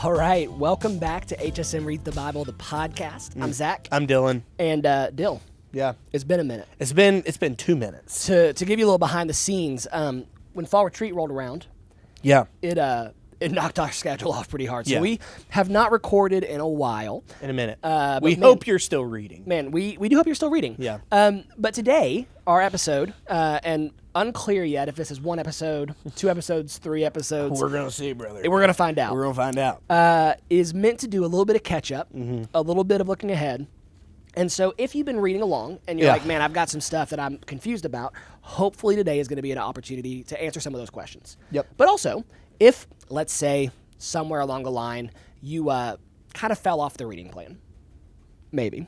All right, welcome back to HSM Read the Bible, the podcast. I'm Zach. I'm Dylan. And Dill. Yeah. It's been a minute. It's been 2 minutes. To give you a little behind the scenes, when fall retreat rolled around, Yeah. it knocked our schedule off pretty hard. So Yeah. we have not recorded in a while. In a minute. We hope you're still reading. Man, we do hope you're still reading. Yeah. But today, our episode, and unclear yet if this is 1 episode, 2 episodes, 3 episodes. We're going to see, brother. We're going to find out. We're going to find out. Is meant to do a little bit of catch up, a little bit of looking ahead. And so if you've been reading along and you're like, man, I've got some stuff that I'm confused about, hopefully today is going to be an opportunity to answer some of those questions. Yep. But also, if, let's say, somewhere along the line, you kind of fell off the reading plan, maybe,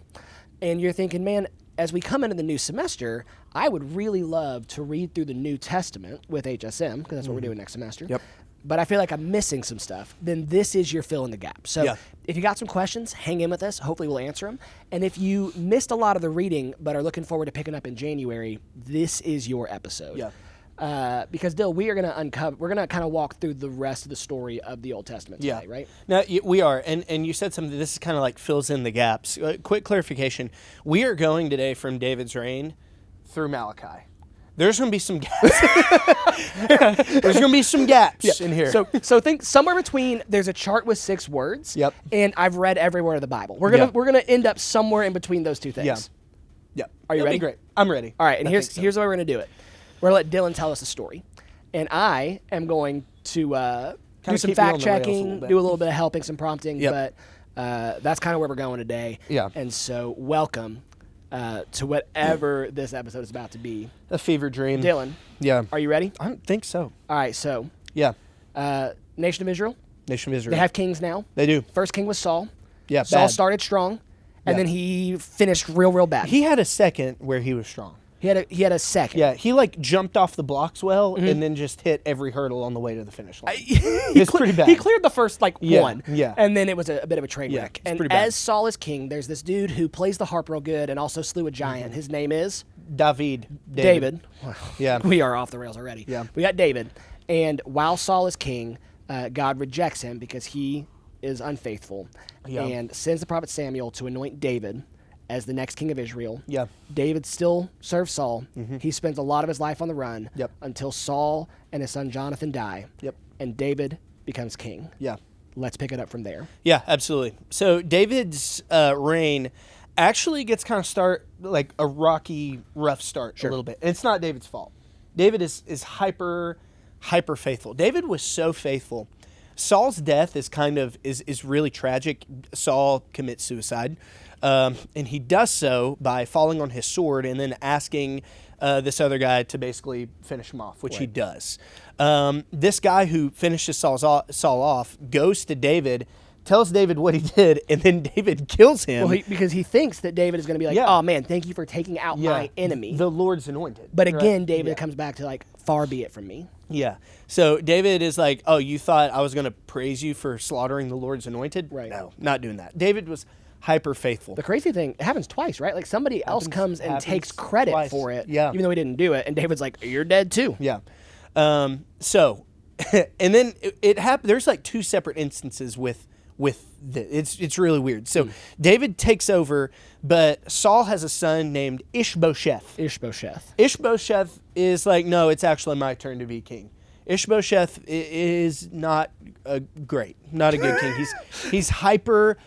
and you're thinking, man, as we come into the new semester, I would really love to read through the New Testament with HSM, because that's what we're doing next semester. Yep. But I feel like I'm missing some stuff. Then this is your fill in the gap. So if you got some questions, hang in with us. Hopefully we'll answer them. And if you missed a lot of the reading but are looking forward to picking up in January, this is your episode. Yeah. Because Dill, we're going to kind of walk through the rest of the story of the Old Testament today, right? Now, we are, and you said something, this is kind of like fills in the gaps. Quick clarification. We are going today from David's reign through Malachi. There's going to be some gaps. There's going to be some gaps in here. So think somewhere between, there's a chart with 6 words, and I've read every word of the Bible. We're gonna end up somewhere in between those two things. Yeah. Are you ready? Be great. I'm ready. All right, and here's the way we're going to do it. We're going to let Dylan tell us a story, and I am going to do some fact checking, do a little bit of helping, some prompting, but that's kind of where we're going today. Yeah. And so welcome to whatever this episode is about to be. A fever dream. Dylan. Yeah. Are you ready? I think so. All right, so. Yeah. Nation of Israel. Nation of Israel. They have kings now. They do. First king was Saul. Yeah, Saul bad. started strong, and then he finished real bad. He had a second where he was strong. He had a second. Yeah, he jumped off the blocks well and then just hit every hurdle on the way to the finish line. It's pretty bad. He cleared the first one. Yeah. And then it was a bit of a train wreck. It's And as Saul is king, there's this dude who plays the harp real good and also slew a giant. His name is David. Yeah. We are off the rails already. Yeah. We got David. And while Saul is king, God rejects him because he is unfaithful and sends the prophet Samuel to anoint David as the next king of Israel. Yeah. David still serves Saul. He spends a lot of his life on the run until Saul and his son Jonathan die. And David becomes king. Yeah. Let's pick it up from there. Yeah, absolutely. So David's reign actually gets kind of a rocky, rough start a little bit. And it's not David's fault. David is hyper faithful. David was so faithful. Saul's death is really tragic. Saul commits suicide. And he does so by falling on his sword and then asking this other guy to basically finish him off, which he does. This guy who finishes Saul off goes to David, tells David what he did, and then David kills him. Well, because he thinks that David is going to be like, oh man, thank you for taking out my enemy. The Lord's anointed. But again, David comes back to far be it from me. Yeah. So David is like, oh, you thought I was going to praise you for slaughtering the Lord's anointed? Right. No, not doing that. David was hyper faithful. The crazy thing, it happens twice, right? Somebody else comes and takes credit for it, even though he didn't do it, and David's like, you're dead too. Yeah. So, and then it happened. There's 2 separate instances with it's really weird. So David takes over, but Saul has a son named Ishbosheth. Ishbosheth is like, no, it's actually my turn to be king. Ishbosheth is not great, not a good king. He's hyper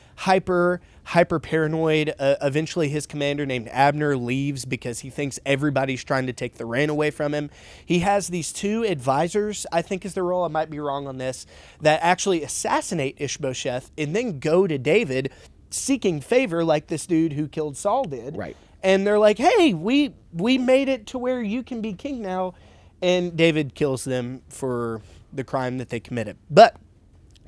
paranoid. Eventually, his commander named Abner leaves because he thinks everybody's trying to take the reign away from him. He has these 2 advisors, I think is their role, I might be wrong on this, that actually assassinate Ishbosheth and then go to David seeking favor like this dude who killed Saul did. Right. And they're like, hey, we made it to where you can be king now. And David kills them for the crime that they committed. But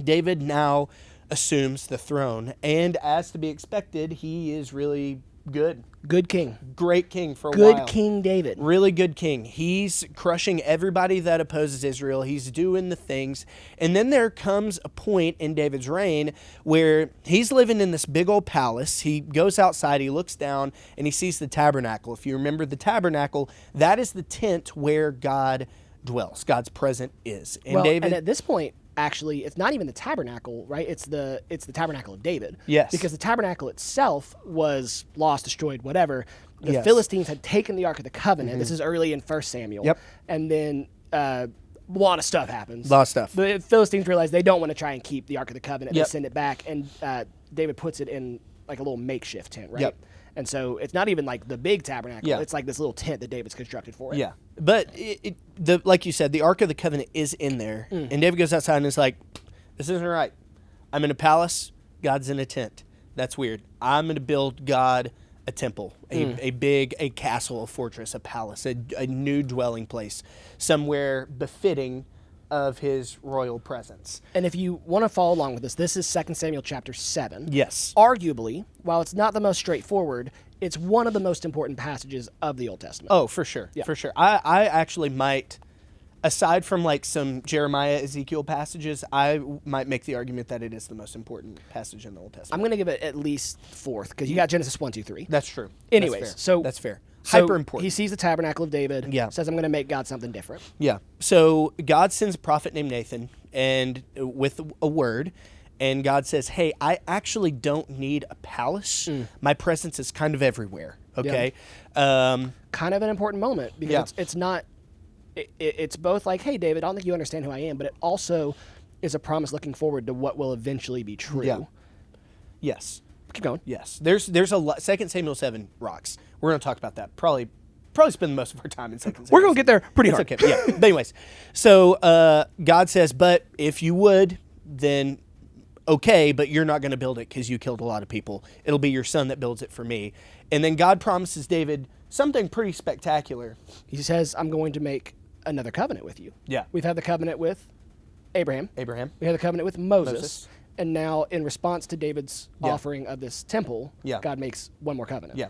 David now assumes the throne, and as to be expected, he is really good. Good king. Great king for a while. Good King David. Really good king. He's crushing everybody that opposes Israel. He's doing the things. And then there comes a point in David's reign where he's living in this big old palace. He goes outside, he looks down, and he sees the tabernacle. If you remember the tabernacle, that is the tent where God dwells. God's presence is. And and at this point, actually, it's not even the tabernacle, right? It's the tabernacle of David. Yes. Because the tabernacle itself was lost, destroyed, whatever. The Yes. Philistines had taken the Ark of the Covenant. This is early in 1 Samuel. Yep. And then a lot of stuff happens. A lot of stuff. The Philistines realize they don't want to try and keep the Ark of the Covenant. Yep. They send it back, and David puts it in like a little makeshift tent, right? Yep. And so it's not even like the big tabernacle. Yeah. It's like this little tent that David's constructed for it. Yeah, but like you said, the Ark of the Covenant is in there, and David goes outside and is like, "This isn't right. I'm in a palace. God's in a tent. That's weird. I'm going to build God a temple, a castle, a fortress, a palace, a new dwelling place, somewhere befitting of his royal presence." And if you want to follow along with this is 2 Samuel chapter 7. Yes. Arguably, while it's not the most straightforward, it's one of the most important passages of the Old Testament. Oh, for sure. Yeah. For sure. I actually might, aside from like some Jeremiah, Ezekiel passages, I might make the argument that it is the most important passage in the Old Testament. I'm going to give it at least fourth because you got Genesis 1, 2, 3. That's true. Anyways, That's fair. so that's fair. So Hyper important. He sees the tabernacle of David. Yeah. Says, I'm going to make God something different. Yeah. So God sends a prophet named Nathan and with a word, and God says, "Hey, I actually don't need a palace. My presence is kind of everywhere." Okay. Kind of an important moment because Yeah. it's not. It's both like, hey, David, I don't think you understand who I am, but it also is a promise looking forward to what will eventually be true. Yeah. Yes. Keep going. Yes. There's a lot. 2 Samuel 7 rocks. We're going to talk about that. Probably spend most of our time in 2 Samuel. We're going to get there pretty It's hard. okay. Yeah. But anyways, so God says, "But if you would, then okay, but you're not going to build it because you killed a lot of people. It'll be your son that builds it for me." And then God promises David something pretty spectacular. He says, I'm going to make another covenant with you. Yeah. We've had the covenant with Abraham. We had the covenant with Moses. And now, in response to David's offering of this temple, God makes one more covenant. Yeah.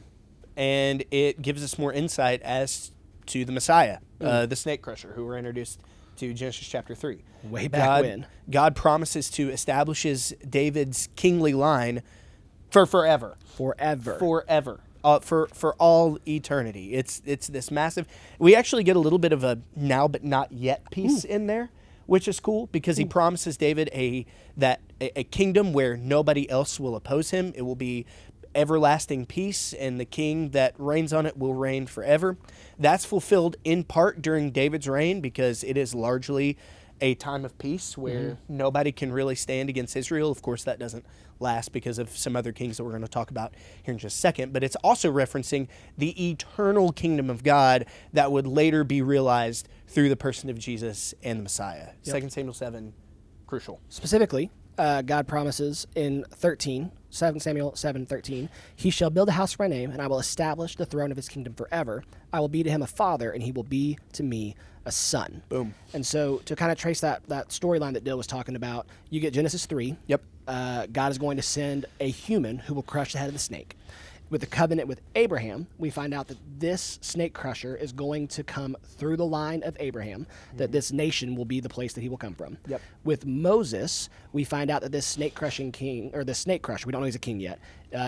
And it gives us more insight as to the Messiah, the snake crusher, who we're introduced to Genesis chapter 3. Way back when. God promises to establish David's kingly line for forever. Forever. For all eternity. It's this massive. We actually get a little bit of a now but not yet piece in there, which is cool because he promises David a kingdom where nobody else will oppose him. It will be everlasting peace, and the king that reigns on it will reign forever. That's fulfilled in part during David's reign because it is largely a time of peace where nobody can really stand against Israel. Of course, that doesn't last because of some other kings that we're going to talk about here in just a second, but it's also referencing the eternal kingdom of God that would later be realized through the person of Jesus and the Messiah. 2 Samuel 7, crucial. Specifically, God promises in 2 Samuel 7:13, he shall build a house for my name, and I will establish the throne of his kingdom forever. I will be to him a father, and he will be to me a son. Boom. And so to kind of trace that storyline that Dill was talking about, you get Genesis 3. Yep. God is going to send a human who will crush the head of the snake. With the covenant with Abraham, we find out that this snake crusher is going to come through the line of Abraham, that this nation will be the place that he will come from. Yep. With Moses, we find out that this snake crushing king, or the snake crusher, we don't know he's a king yet,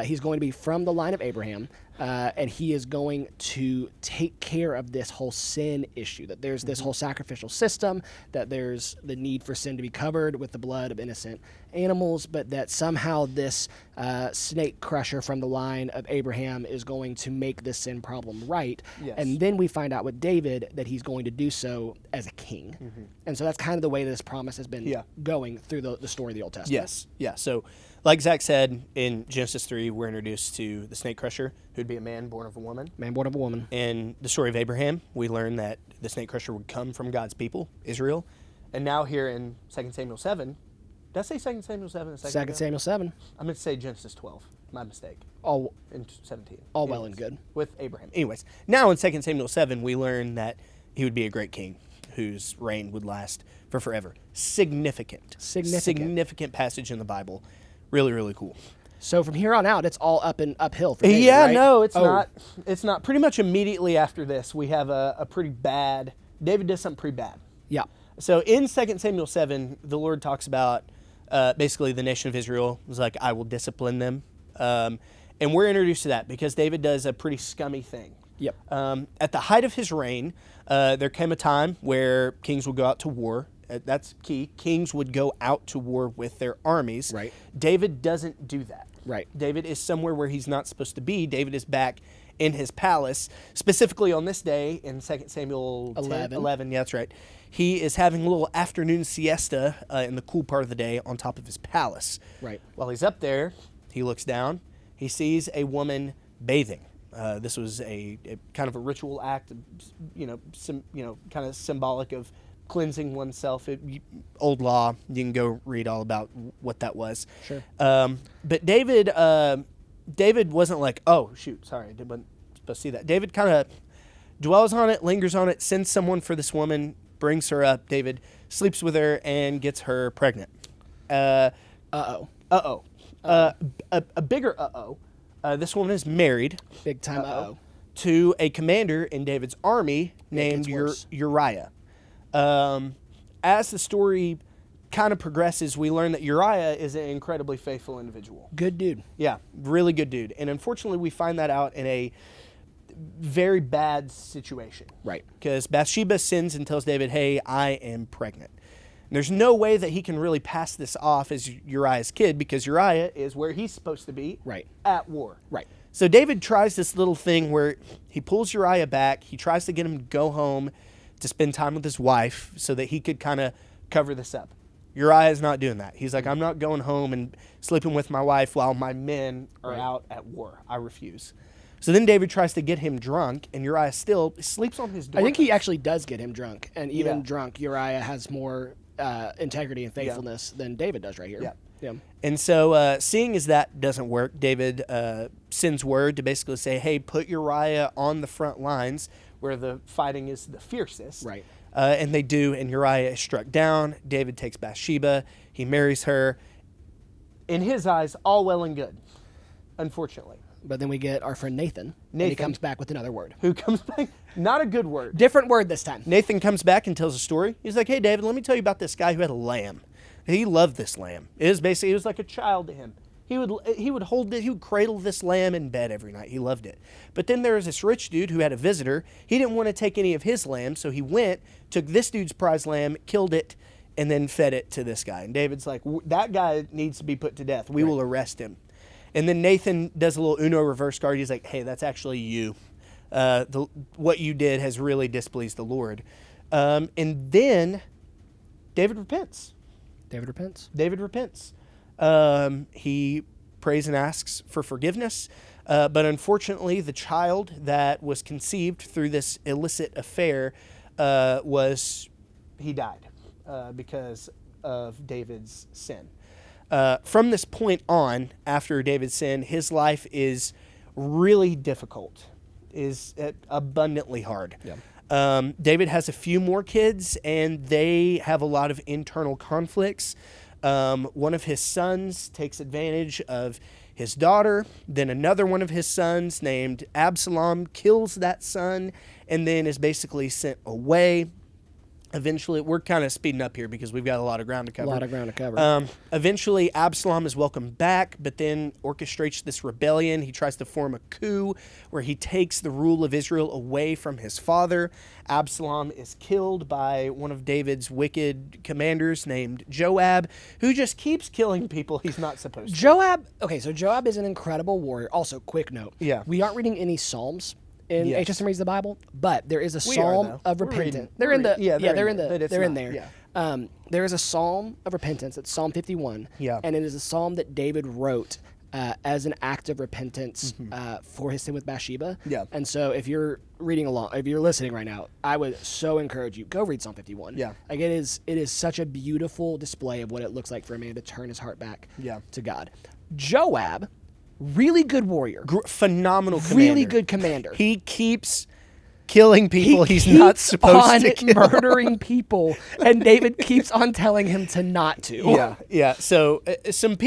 he's going to be from the line of Abraham, and he is going to take care of this whole sin issue, that there's this whole sacrificial system, that there's the need for sin to be covered with the blood of innocent animals, but that somehow this snake crusher from the line of Abraham is going to make this sin problem right. Yes. And then we find out with David that he's going to do so as a king. And so that's kind of the way this promise has been going through the story of the Old Testament. Yes. Yeah. So, like Zach said, in Genesis 3, we're introduced to the snake crusher, who'd be a man born of a woman. Man born of a woman. In the story of Abraham, we learn that the snake crusher would come from God's people, Israel. And now here in 2 Samuel 7, did I say 2 Samuel 7 a second 2 ago? Samuel 7. I meant to say Genesis 12. My mistake. All In 17. All well and good. With Abraham. Anyways, now in 2 Samuel 7, we learn that he would be a great king whose reign would last for forever. Significant passage in the Bible. Really, really cool. So from here on out, it's all up and uphill for David, Yeah, right? no, it's not. It's not. Pretty much immediately after this, we have a pretty bad. David does something pretty bad. Yeah. So in 2 Samuel 7, the Lord talks about basically the nation of Israel was like, I will discipline them. And we're introduced to that because David does a pretty scummy thing. Yep. At the height of his reign, there came a time where kings would go out to war That's key. Kings would go out to war with their armies. Right. David doesn't do that. Right. David is somewhere where he's not supposed to be. David is back in his palace, specifically on this day in 2 Samuel 11. Yeah, that's right. He is having a little afternoon siesta in the cool part of the day on top of his palace. Right. While he's up there, he looks down. He sees a woman bathing. This was a kind of a ritual act, kind of symbolic of cleansing oneself. Old law. You can go read all about what that was. Sure. But David wasn't like, oh, shoot, sorry, I wasn't supposed to see that. David kind of dwells on it, lingers on it, sends someone for this woman, brings her up. David sleeps with her and gets her pregnant. A bigger uh-oh. This woman is married. Big time uh-oh. To a commander in David's army named Uriah. As the story kind of progresses, we learn that Uriah is an incredibly faithful individual. Good dude. Yeah, really good dude. And unfortunately, we find that out in a very bad situation. Right. Because Bathsheba sins and tells David, hey, I am pregnant. And there's no way that he can really pass this off as Uriah's kid because Uriah is where he's supposed to be. Right. At war. Right. So David tries this little thing where he pulls Uriah back. He tries to get him to go home to spend time with his wife so that he could kind of cover this up. Uriah is not doing that. He's like, I'm not going home and sleeping with my wife while my men are out at war. I refuse. So then David tries to get him drunk, and Uriah still sleeps on his door. I think he actually does get him drunk, and even drunk, Uriah has more integrity and faithfulness than David does right here. Yeah. And so seeing as that doesn't work, David sends word to basically say, hey, put Uriah on the front lines where the fighting is the fiercest. Right. And they do, and Uriah is struck down. David takes Bathsheba. He marries her. In his eyes, all well and good, unfortunately. But then we get our friend Nathan, and he comes back with another word. Who comes back? Not a good word. Different word this time. Nathan comes back and tells a story. He's like, hey, David, let me tell you about this guy who had a lamb. He loved this lamb. It was like a child to him. He would cradle this lamb in bed every night. He loved it. But then there was this rich dude who had a visitor. He didn't want to take any of his lambs, so he went, took this dude's prize lamb, killed it, and then fed it to this guy. And David's like, that guy needs to be put to death. We will arrest him. And then Nathan does a little Uno reverse card. He's like, hey, that's actually you. What you did has really displeased the Lord. And then David repents. David repents. He prays and asks for forgiveness. But unfortunately, the child that was conceived through this illicit affair he died because of David's sin. From this point on, after David's sin, his life is really difficult, is abundantly hard. Yeah. David has a few more kids, and they have a lot of internal conflicts. One of his sons takes advantage of his daughter. Then another one of his sons named Absalom kills that son and then is basically sent away. Eventually, we're kind of speeding up here because we've got a lot of ground to cover. Eventually, Absalom is welcomed back, but then orchestrates this rebellion. He tries to form a coup where he takes the rule of Israel away from his father. Absalom is killed by one of David's wicked commanders named Joab, who just keeps killing people he's not supposed to. Joab is an incredible warrior. Also, quick note. Yeah. We aren't reading any Psalms in HSM Reads the Bible, but there is a psalm of repentance. They're in there. Yeah. There is a psalm of repentance. It's Psalm 51. Yeah. And it is a psalm that David wrote as an act of repentance for his sin with Bathsheba. Yeah. And so if you're reading along, if you're listening right now, I would so encourage you, go read Psalm 51. Yeah. Like it is such a beautiful display of what it looks like for a man to turn his heart back to God. Joab, really good warrior. Phenomenal commander. Really good commander. He keeps killing people he's not supposed to kill. Murdering people, and David keeps on telling him to not to. Yeah. So some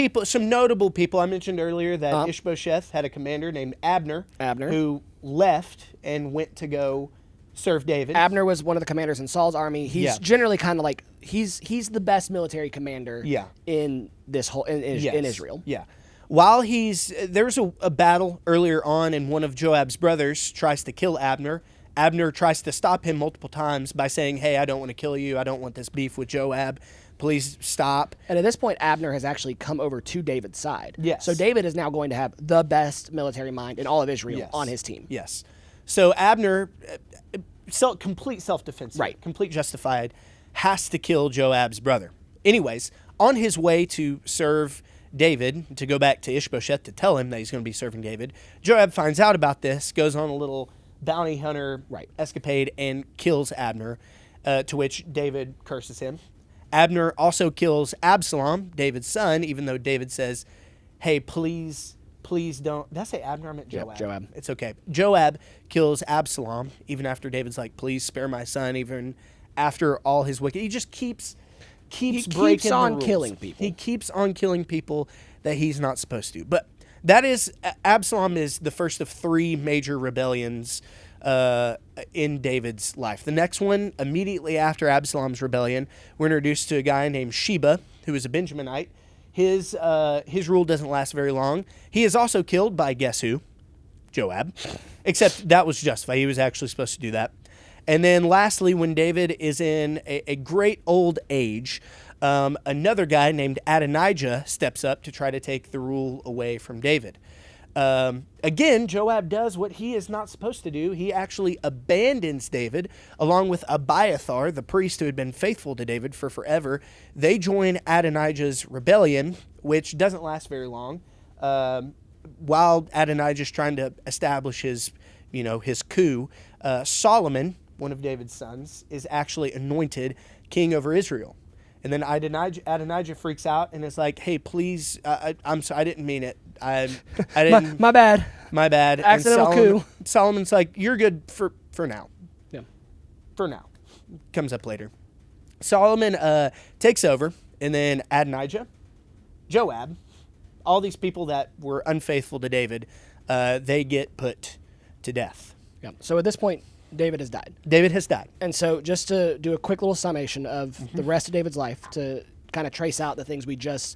notable people I mentioned earlier that Ishbosheth had a commander named Abner, who left and went to go serve David. Abner was one of the commanders in Saul's army. He's generally kind of like he's the best military commander in this whole in Israel. Yeah. While there's a battle earlier on, and one of Joab's brothers tries to kill Abner. Abner tries to stop him multiple times by saying, hey, I don't want to kill you. I don't want this beef with Joab. Please stop. And at this point, Abner has actually come over to David's side. Yes. So David is now going to have the best military mind in all of Israel Yes. on his team. Yes. So Abner, complete self-defense, Right. complete justified, has to kill Joab's brother. Anyways, on his way to serve David, to go back to Ishbosheth to tell him that he's going to be serving David, Joab finds out about this, goes on a little bounty hunter escapade, and kills Abner, to which David curses him. Abner also kills Absalom, David's son, even though David says, hey, please don't. Did I say Abner? I meant Joab. Yep, Joab. It's okay. Joab kills Absalom, even after David's like, please spare my son, even after all his wicked. He just keeps breaking on the rules. killing people. He keeps on killing people that he's not supposed to. But that is, Absalom is the first of 3 major rebellions in David's life. The next one, immediately after Absalom's rebellion, we're introduced to a guy named Sheba, who is a Benjaminite. His rule doesn't last very long. He is also killed by, guess who? Joab. Except that was justified. He was actually supposed to do that. And then lastly, when David is in a great old age, another guy named Adonijah steps up to try to take the rule away from David. Again, Joab does what he is not supposed to do. He actually abandons David along with Abiathar, the priest who had been faithful to David for forever. They join Adonijah's rebellion, which doesn't last very long. While Adonijah's trying to establish his coup, Solomon, one of David's sons, is actually anointed king over Israel. And then Adonijah freaks out and is like, hey, please, I'm sorry, I didn't mean it. I didn't. My bad. My bad. Accidental coup. Solomon's like, you're good for now. Yeah. For now. Comes up later. Solomon takes over, and then Adonijah, Joab, all these people that were unfaithful to David, they get put to death. Yeah. So at this point, David has died. David has died. And so just to do a quick little summation of the rest of David's life to kind of trace out the things we just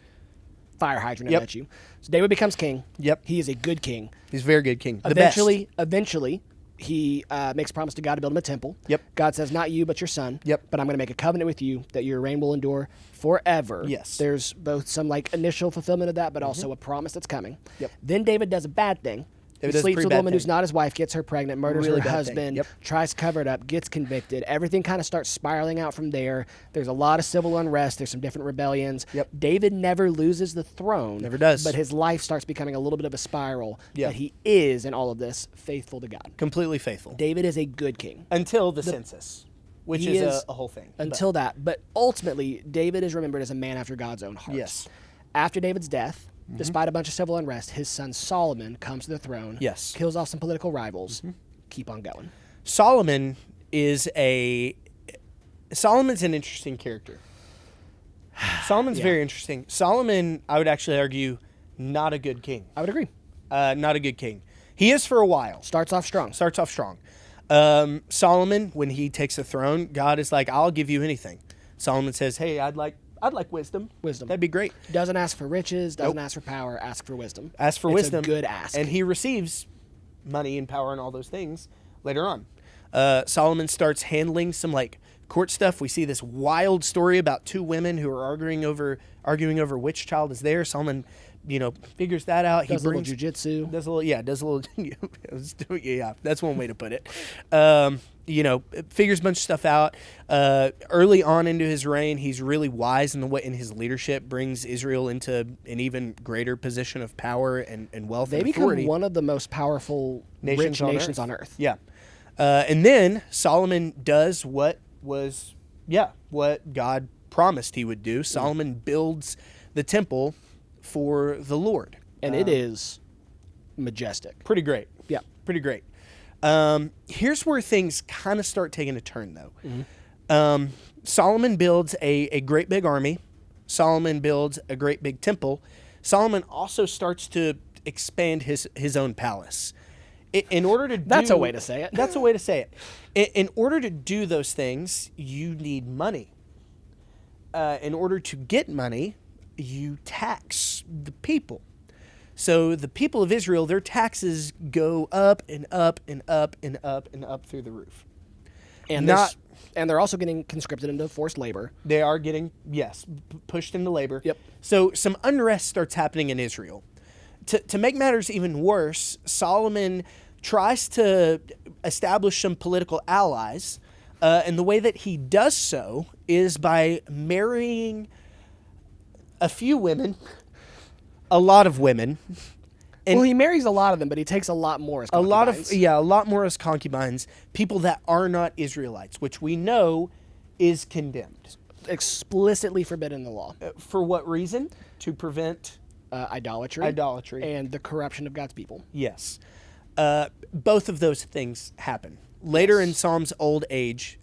fire hydrant at you. So David becomes king. Yep. He is a good king. He's a very good king. Eventually, he makes a promise to God to build him a temple. Yep. God says, not you, but your son. Yep. But I'm going to make a covenant with you that your reign will endure forever. Yes. There's both some initial fulfillment of that, but also a promise that's coming. Yep. Then David does a bad thing. He sleeps with a woman who's not his wife, gets her pregnant, murders her husband, tries to cover it up, gets convicted. Everything kind of starts spiraling out from there. There's a lot of civil unrest. There's some different rebellions. Yep. David never loses the throne. Never does. But his life starts becoming a little bit of a spiral. But he is, in all of this, faithful to God. Completely faithful. David is a good king. Until the census, which is a whole thing. Until that. But ultimately, David is remembered as a man after God's own heart. Yes. After David's death, despite a bunch of civil unrest, his son Solomon comes to the throne, Yes. kills off some political rivals, keep on going. Solomon Solomon's an interesting character. Solomon's very interesting. Solomon, I would actually argue, not a good king. I would agree. Not a good king. He is for a while. Starts off strong. Solomon, when he takes the throne, God is like, I'll give you anything. Solomon says, hey, I'd like wisdom. Wisdom. That'd be great. Doesn't ask for riches, doesn't ask for power, ask for wisdom. Ask for it's wisdom. a good ask. And he receives money and power and all those things later on. Solomon starts handling some court stuff. We see this wild story about 2 women who are arguing over which child is theirs. Solomon, figures that out. Does a little jujitsu. Does a little. Yeah, that's one way to put it. Figures a bunch of stuff out. Early on into his reign, he's really wise in his leadership, brings Israel into an even greater position of power and wealth. They and become authority. one of the most powerful rich nations on earth. Yeah. And then Solomon does what God promised he would do. Solomon builds the temple for the Lord. And it is majestic. Pretty great. Yeah. Pretty great. Here's where things kind of start taking a turn, though. Solomon builds a great big army. Solomon builds a great big temple. Solomon also starts to expand his own palace. In order to That's a way to say it. That's a way to say it. In order to do those things, you need money. In order to get money, you tax the people. So the people of Israel, their taxes go up and up and up and up and up through the roof. And they're also getting conscripted into forced labor. They are getting, pushed into labor. Yep. So some unrest starts happening in Israel. To make matters even worse, Solomon tries to establish some political allies, and the way that he does so is by marrying a few women, a lot of women. And well, he marries a lot of them, but he takes a lot more as concubines. a lot more as concubines, people that are not Israelites, which we know is condemned. Explicitly forbidden in the law. For what reason? To prevent Idolatry. And the corruption of God's people. Yes. Both of those things happen. Later in Solomon's old age,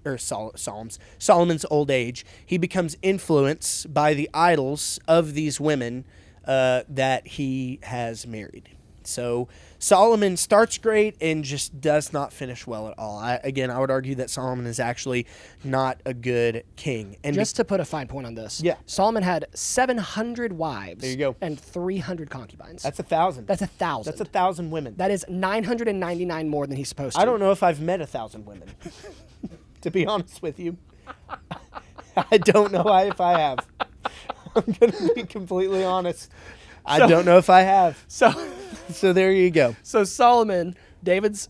he becomes influenced by the idols of these women that he has married. So Solomon starts great and just does not finish well at all. I would argue that Solomon is actually not a good king. And just to put a fine point on this, Yeah. Solomon had 700 wives. There you go. And 300 concubines. That's 1,000. That's 1,000. That's 1,000 women. That is 999 more than he's supposed to. I don't know if I've met 1,000 women, to be honest with you. I don't know if I have. I'm going to be completely honest. I don't know if I have. So there you go. So Solomon, David's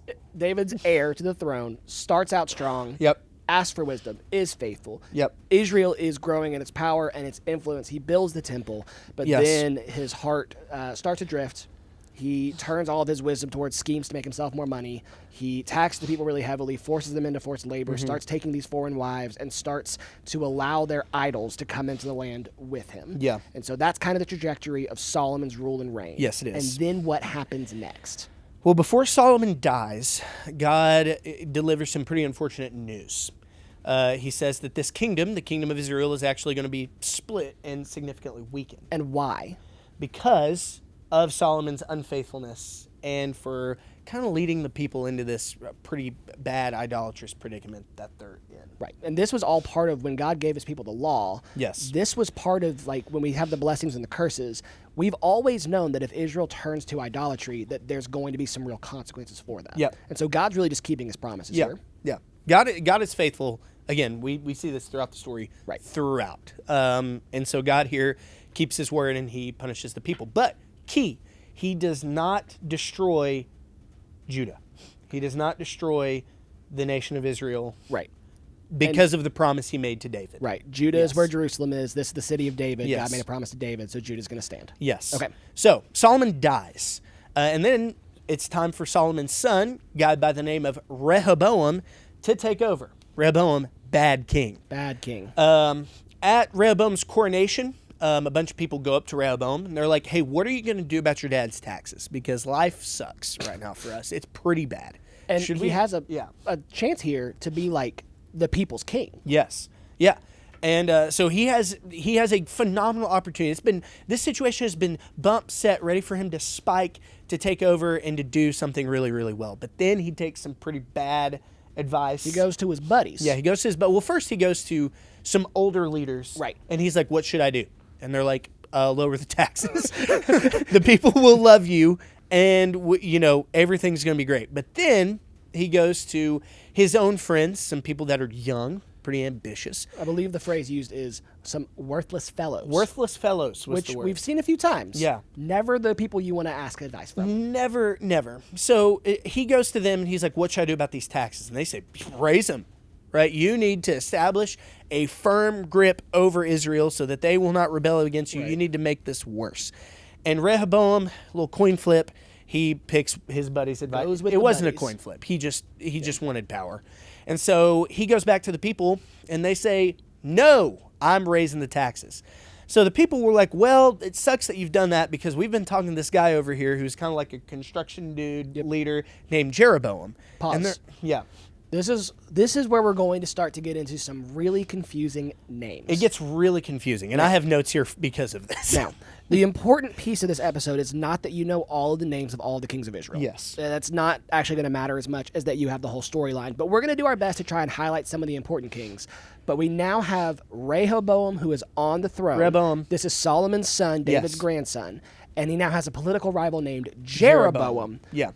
heir to the throne, starts out strong. Yep. Asks for wisdom, is faithful. Yep. Israel is growing in its power and its influence. He builds the temple, but Yes. then his heart starts to drift. He turns all of his wisdom towards schemes to make himself more money. He taxes the people really heavily, forces them into forced labor, starts taking these foreign wives, and starts to allow their idols to come into the land with him. Yeah. And so that's kind of the trajectory of Solomon's rule and reign. Yes, it is. And then what happens next? Well, before Solomon dies, God delivers some pretty unfortunate news. He says that this kingdom, the kingdom of Israel, is actually going to be split and significantly weakened. And why? Because of Solomon's unfaithfulness and for kind of leading the people into this pretty bad idolatrous predicament that they're in. Right. And this was all part of when God gave his people the law. Yes. This was part of, like, when we have the blessings and the curses, we've always known that if Israel turns to idolatry, that there's going to be some real consequences for that. Yep. And so God's really just keeping his promises here. Yeah. God is faithful. Again, we see this throughout the story. Right. Throughout. And so God here keeps his word and he punishes the people. But he does not destroy Judah. He does not destroy the nation of Israel. Right. Because of the promise he made to David. Right. Judah is where Jerusalem is. This is the city of David. Yes. God made a promise to David, so Judah's going to stand. Yes. Okay. So Solomon dies. And then it's time for Solomon's son, a guy by the name of Rehoboam, to take over. Rehoboam, bad king. Bad king. At Rehoboam's coronation, a bunch of people go up to Rehoboam and they're like, hey, what are you going to do about your dad's taxes? Because life sucks right now for us. It's pretty bad. And he has a chance here to be like the people's king. Yes. Yeah. And so he has a phenomenal opportunity. This situation has been bump set, ready for him to spike, to take over and to do something really, really well. But then he takes some pretty bad advice. He goes to his buddies. Yeah, he goes to his buddies. Well, first he goes to some older leaders. Right. And he's like, what should I do? And they're like, lower the taxes. The people will love you, and everything's going to be great. But then he goes to his own friends, some people that are young, pretty ambitious. I believe the phrase used is some worthless fellows. Worthless fellows was which the word. we've seen a few times. Yeah. Never the people you want to ask advice from. Never. So he goes to them and he's like, what should I do about these taxes? And they say, raise them, right? You need to establish a firm grip over Israel so that they will not rebel against you. Right. You need to make this worse. And Rehoboam, little coin flip, he picks his buddy's advice. It wasn't a coin flip. He just wanted power. And so he goes back to the people and they say, no, I'm raising the taxes. So the people were like, well, it sucks that you've done that because we've been talking to this guy over here who's kind of like a construction dude leader named Jeroboam. Pause. Yeah. This is where we're going to start to get into some really confusing names. It gets really confusing, and I have notes here because of this. Now, the important piece of this episode is not that you know all of the names of all the kings of Israel. Yes. That's not actually going to matter as much as that you have the whole storyline. But we're going to do our best to try and highlight some of the important kings. But we now have Rehoboam, who is on the throne. Rehoboam. This is Solomon's son, David's grandson. and he now has a political rival named Jeroboam. Yeah.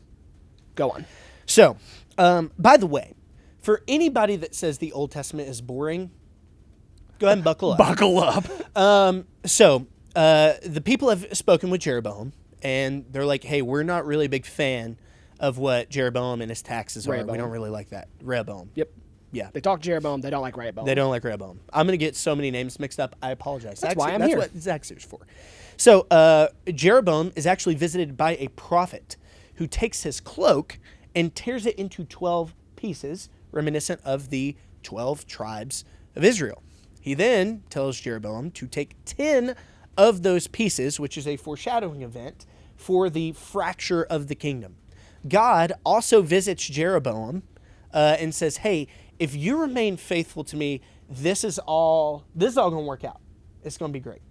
Go on. So, by the way, for anybody that says the Old Testament is boring, go ahead and buckle up. Buckle up. The people have spoken with Jeroboam, and they're like, hey, we're not really a big fan of what Jeroboam and his taxes are. Rehoboam. We don't really like that. Rehoboam. Yep. Yeah. They talk Jeroboam. They don't like Rehoboam. They don't like Rehoboam. I'm going to get so many names mixed up. I apologize. That's why I'm here. That's what Zach's here for. So, Jeroboam is actually visited by a prophet who takes his cloak and tears it into 12 pieces, reminiscent of the 12 tribes of Israel. He then tells Jeroboam to take 10 of those pieces, which is a foreshadowing event for the fracture of the kingdom. God also visits Jeroboam and says, hey, if you remain faithful to me, this is all going to work out. It's going to be great.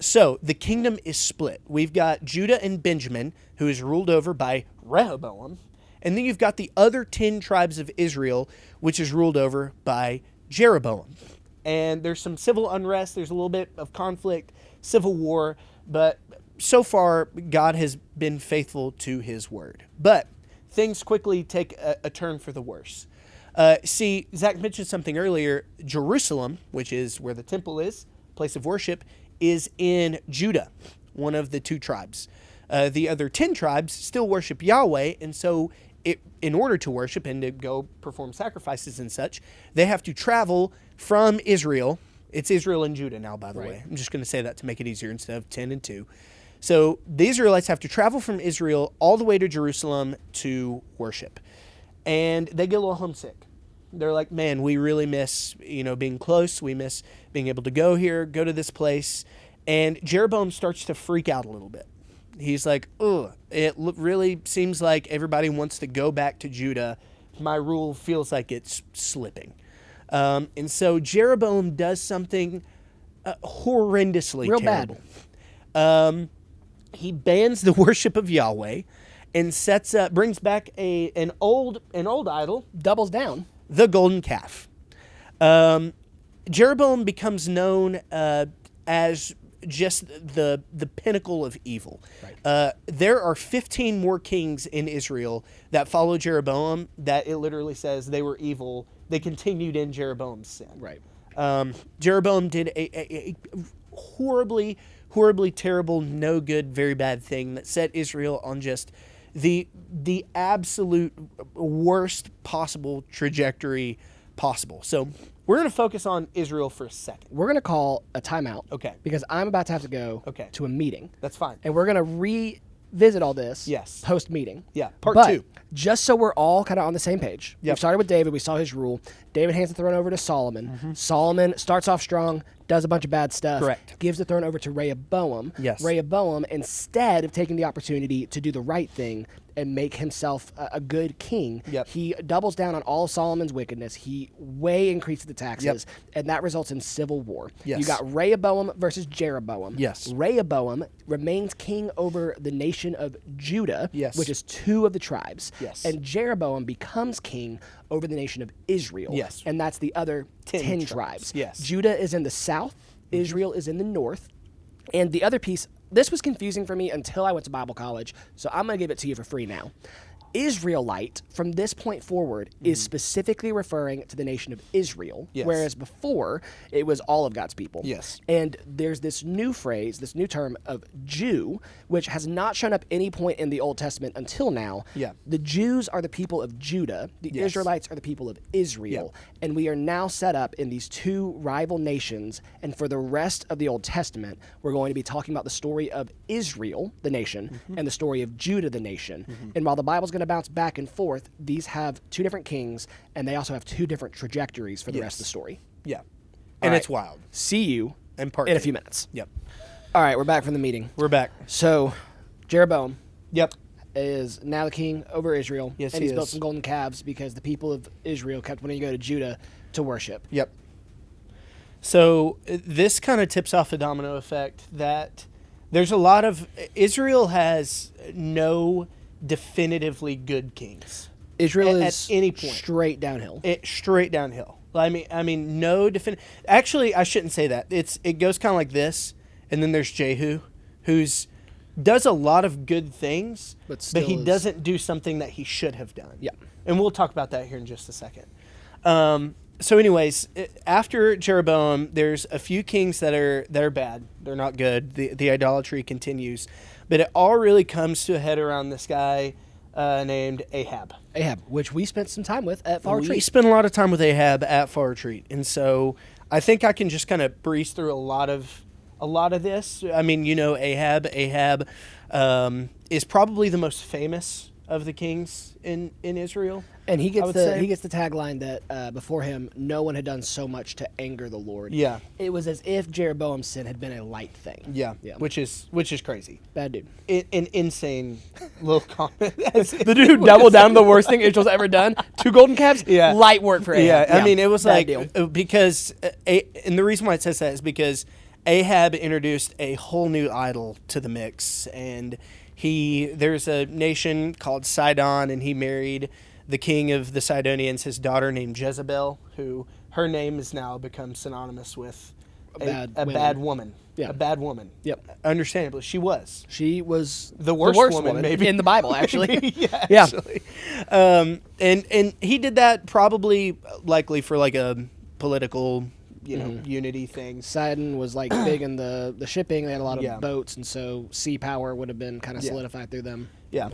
So the kingdom is split. We've got Judah and Benjamin, who is ruled over by Rehoboam. And then you've got the other 10 tribes of Israel, which is ruled over by Jeroboam. And there's some civil unrest. There's a little bit of conflict, civil war. But so far, God has been faithful to his word. But things quickly take a turn for the worse. See, Zach mentioned something earlier. Jerusalem, which is where the temple is, place of worship, is in Judah, one of the 2 tribes. The other 10 tribes still worship Yahweh, and so in order to worship and to go perform sacrifices and such, they have to travel from Israel. It's Israel and Judah now, by the way. I'm just going to say that to make it easier instead of 10 and 2. So the Israelites have to travel from Israel all the way to Jerusalem to worship. And they get a little homesick. They're like, man, we really miss, being close. We miss being able to go here, go to this place. And Jeroboam starts to freak out a little bit. He's like, it really seems like everybody wants to go back to Judah. My rule feels like it's slipping. And so Jeroboam does something horrendously real terrible. Bad. He bans the worship of Yahweh and brings back an old idol, Doubles down. the golden calf. Jeroboam becomes known as just the pinnacle of evil. Right. There are 15 more kings in Israel that follow Jeroboam that it literally says they were evil. They continued in Jeroboam's sin. Right. Jeroboam did a horribly, horribly terrible, no good, very bad thing that set Israel on just the absolute worst possible trajectory possible. So we're going to focus on Israel for a second. We're going to call a timeout. Okay. Because I'm about to have to go to a meeting. That's fine. And we're going to revisit all this post-meeting. Yeah, part but 2. Just so we're all kind of on the same page. Yep. We started with David. We saw his rule. David hands the throne over to Solomon. Mm-hmm. Solomon starts off strong, does a bunch of bad stuff. Correct. Gives the throne over to Rehoboam. Yes. Rehoboam, instead of taking the opportunity to do the right thing and make himself a good king, he doubles down on all of Solomon's wickedness. He way increases the taxes, and that results in civil war. Yes. You got Rehoboam versus Jeroboam. Yes. Rehoboam remains king over the nation of Judah, which is 2 of the tribes. Yes. And Jeroboam becomes king over the nation of Israel. Yes. And that's the other 10 tribes. Yes. Judah is in the south. Israel is in the north. And the other piece, this was confusing for me until I went to Bible college, so I'm going to give it to you for free now. Israelite, from this point forward, is specifically referring to the nation of Israel, whereas before, it was all of God's people. Yes. And there's this new phrase, this new term of Jew, which has not shown up any point in the Old Testament until now. Yeah. The Jews are the people of Judah. The Israelites are the people of Israel. And we are now set up in these 2 rival nations, and for the rest of the Old Testament, we're going to be talking about the story of Israel, the nation, and the story of Judah, the nation. And while the Bible's going to bounce back and forth, these have 2 different kings, and they also have 2 different trajectories for the rest of the story. Yeah. And right. it's wild. See you And part in a 2. few minutes. Yep. All right, we're back from the meeting. We're back. So, Jeroboam Yep. is now the king over Israel, Yes, and he he's built is. some golden calves because the people of Israel kept wanting to go to Judah to worship. Yep. So this kind of tips off a domino effect that there's a lot of Israel has no definitively good kings. Israel At is any point. straight downhill. Straight downhill. I mean, no Actually, I shouldn't say that. It goes kind of like this, and then there's Jehu, who's does a lot of good things, But but still he is- doesn't do something that he should have done. Yeah. And we'll talk about that here in just a second. So anyways, after Jeroboam, there's a few kings that are bad. They're not good. The idolatry continues. But it all really comes to a head around this guy named Ahab. Ahab, which we spent some time with at Far We Retreat. spent a lot of time with Ahab at Far Retreat. And so I think I can just kind of breeze through a lot of this. I mean, Ahab. Ahab is probably the most famous of the kings in Israel. And he I gets would the say. he gets the tagline that before him, no one had done so much to anger the Lord. Yeah. It was as if Jeroboam's sin had been a light thing. Yeah, Yeah. which is crazy. Bad dude. An insane little comment. The dude doubled down on the worst thing Israel's ever done. 2 golden calves. Yeah. Light work for Ahab. Yeah, I mean, it was Bad like deal. because and the reason why it says that is because Ahab introduced a whole new idol to the mix, and there's a nation called Sidon, and he married the king of the Sidonians, his daughter named Jezebel, who her name has now become synonymous with A bad bad woman. woman. Yeah. A bad woman. Yep. Understandably, she was. She was The worst woman, maybe. in the Bible, actually. Yeah, Yeah. actually. And he did that probably likely for like a political, unity thing. Sidon was like big in the shipping. They had a lot of Yeah. boats, and so sea power would have been kind of Yeah. solidified through them. Yeah.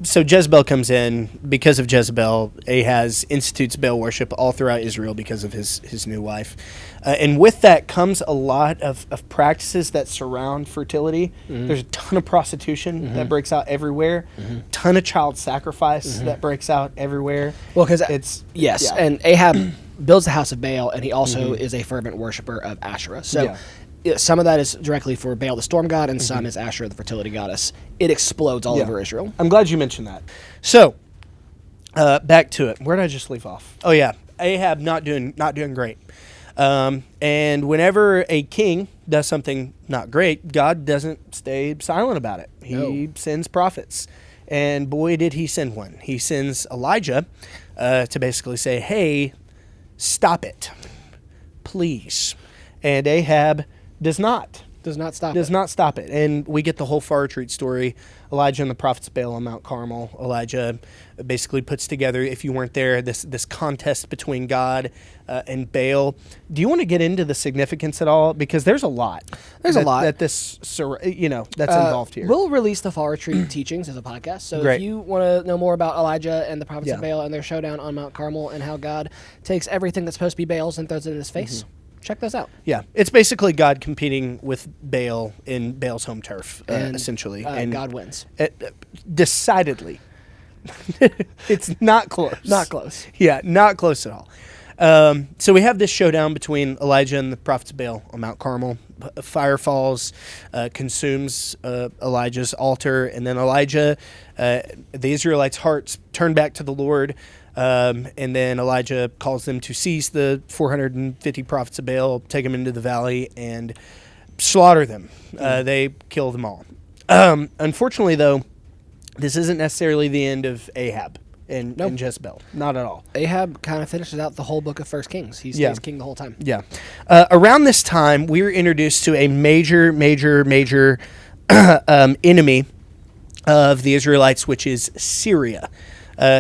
So Jezebel comes in. Because of Jezebel, Ahaz institutes Baal worship all throughout Israel because of his new wife. And with that comes a lot of practices that surround fertility. There's a ton of prostitution that breaks out everywhere. Ton of child sacrifice that breaks out everywhere. Well, because It's yes, yeah. and Ahab builds the house of Baal, and he also is a fervent worshiper of Asherah. So Yeah. some of that is directly for Baal, the storm god, and some is Asherah, the fertility goddess. It explodes all Yeah. over Israel. I'm glad you mentioned that. So, back to it. Where did I just leave off? Oh yeah, Ahab not doing great. And whenever a king does something not great, God doesn't stay silent about it. He sends prophets, and boy did he send one. He sends Elijah to basically say, "Hey, stop it, please." And Ahab does not. Does not stop. Does it. not stop it. And we get the whole Far Retreat story. Elijah and the prophets of Baal on Mount Carmel. Elijah basically puts together, if you weren't there, this contest between God and Baal. Do you want to get into the significance at all? Because there's a lot. There's a lot. that that's involved here. We'll release the Far Retreat teachings as a podcast. So Great. if you want to know more about Elijah and the prophets of Yeah. Baal and their showdown on Mount Carmel and how God takes everything that's supposed to be Baal's and throws it in his face, check those out. Yeah, it's basically God competing with Baal in Baal's home turf, And, essentially. and God wins. Decidedly. It's not close. Not close. Yeah, not close at all. So we have this showdown between Elijah and the prophets of Baal on Mount Carmel. Fire falls, consumes Elijah's altar, and then Elijah, the Israelites' hearts turn back to the Lord, and then Elijah calls them to seize the 450 prophets of Baal, take them into the valley, and slaughter them. They kill them all. Unfortunately, though, this isn't necessarily the end of Ahab and Jezebel. Not at all. Ahab kind of finishes out the whole book of 1 Kings. He stays Yeah. king the whole time. Yeah. Around this time, we were introduced to a major enemy of the Israelites, which is Syria.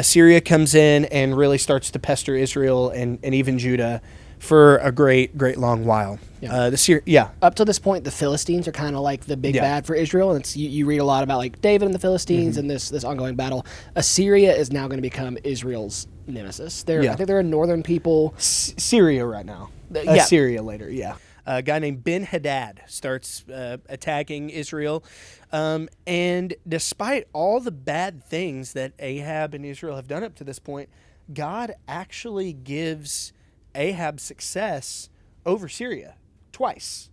Syria comes in and really starts to pester Israel and even Judah for a great long while. Yeah. Up to this point, the Philistines are kind of like the big Yeah. bad for Israel. And it's, you read a lot about like David and the Philistines and this ongoing battle. Assyria is now going to become Israel's nemesis. Yeah. I think they're a northern people. Syria right now. Yeah. Syria later, yeah. A guy named Ben-Hadad starts attacking Israel. And despite all the bad things that Ahab and Israel have done up to this point, God actually gives Ahab success over Syria twice.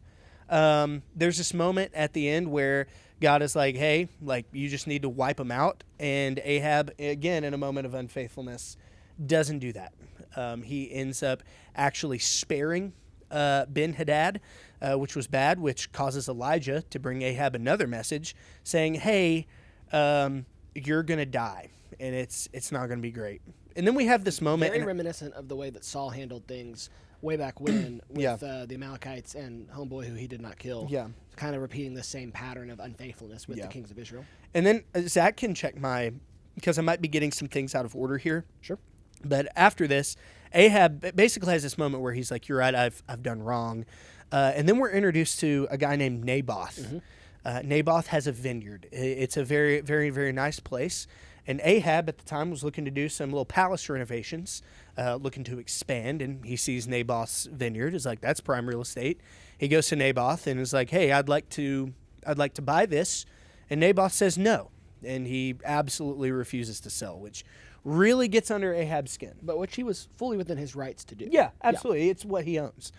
There's this moment at the end where God is like, hey, like you just need to wipe them out. And Ahab, again, in a moment of unfaithfulness, doesn't do that. He ends up actually sparing Ben-Hadad, which was bad, which causes Elijah to bring Ahab another message saying, hey, you're going to die, and it's not going to be great. And then we have this moment. Very reminiscent of the way that Saul handled things way back when Yeah. with the Amalekites and homeboy who he did not kill. Yeah. Kind of repeating the same pattern of unfaithfulness with Yeah. the kings of Israel. And then Zach can check because I might be getting some things out of order here. Sure. But after this, Ahab basically has this moment where he's like, "You're right, I've done wrong," and then we're introduced to a guy named Naboth. Naboth has a vineyard. It's a very, very, very nice place. And Ahab at the time was looking to do some little palace renovations, looking to expand. And he sees Naboth's vineyard. Is like, that's prime real estate. He goes to Naboth and is like, "Hey, I'd like to buy this." And Naboth says no, and he absolutely refuses to sell, which really gets under Ahab's skin. But which he was fully within his rights to do. Yeah, absolutely. It's what he owns,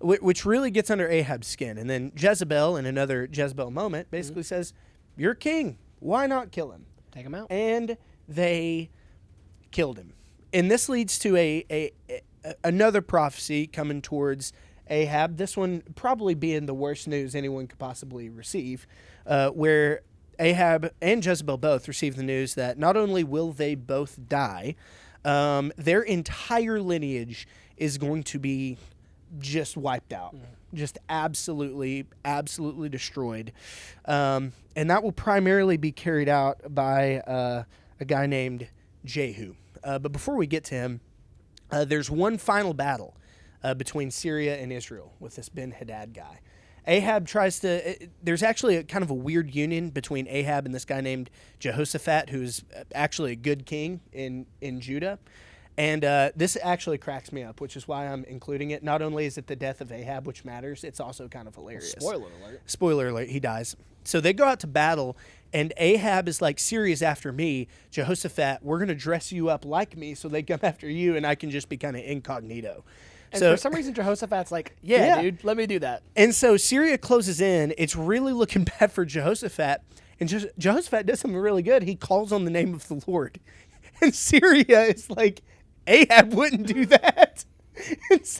which really gets under Ahab's skin. And then Jezebel, in another Jezebel moment, basically says, "You're king. Why not kill him?" Take him out. And they killed him. And this leads to another prophecy coming towards Ahab. This one probably being the worst news anyone could possibly receive, where Ahab and Jezebel both receive the news that not only will they both die, their entire lineage is going to be just wiped out, just absolutely destroyed. And that will primarily be carried out by a guy named Jehu. But before we get to him, there's one final battle between Syria and Israel with this Ben-Hadad guy. Ahab tries to... there's actually kind of a weird union between Ahab and this guy named Jehoshaphat, who's actually a good king in Judah. And this actually cracks me up, which is why I'm including it. Not only is it the death of Ahab, which matters, it's also kind of hilarious. Spoiler alert. Spoiler alert, he dies. So they go out to battle, and Ahab is like, "Syria's after me. Jehoshaphat, we're going to dress you up like me so they come after you, and I can just be kind of incognito." And So for some reason, Jehoshaphat's like, yeah, dude, let me do that. And so Syria closes in. It's really looking bad for Jehoshaphat. And Jehoshaphat does something really good. He calls on the name of the Lord. And Syria is like, "Ahab wouldn't do that." It's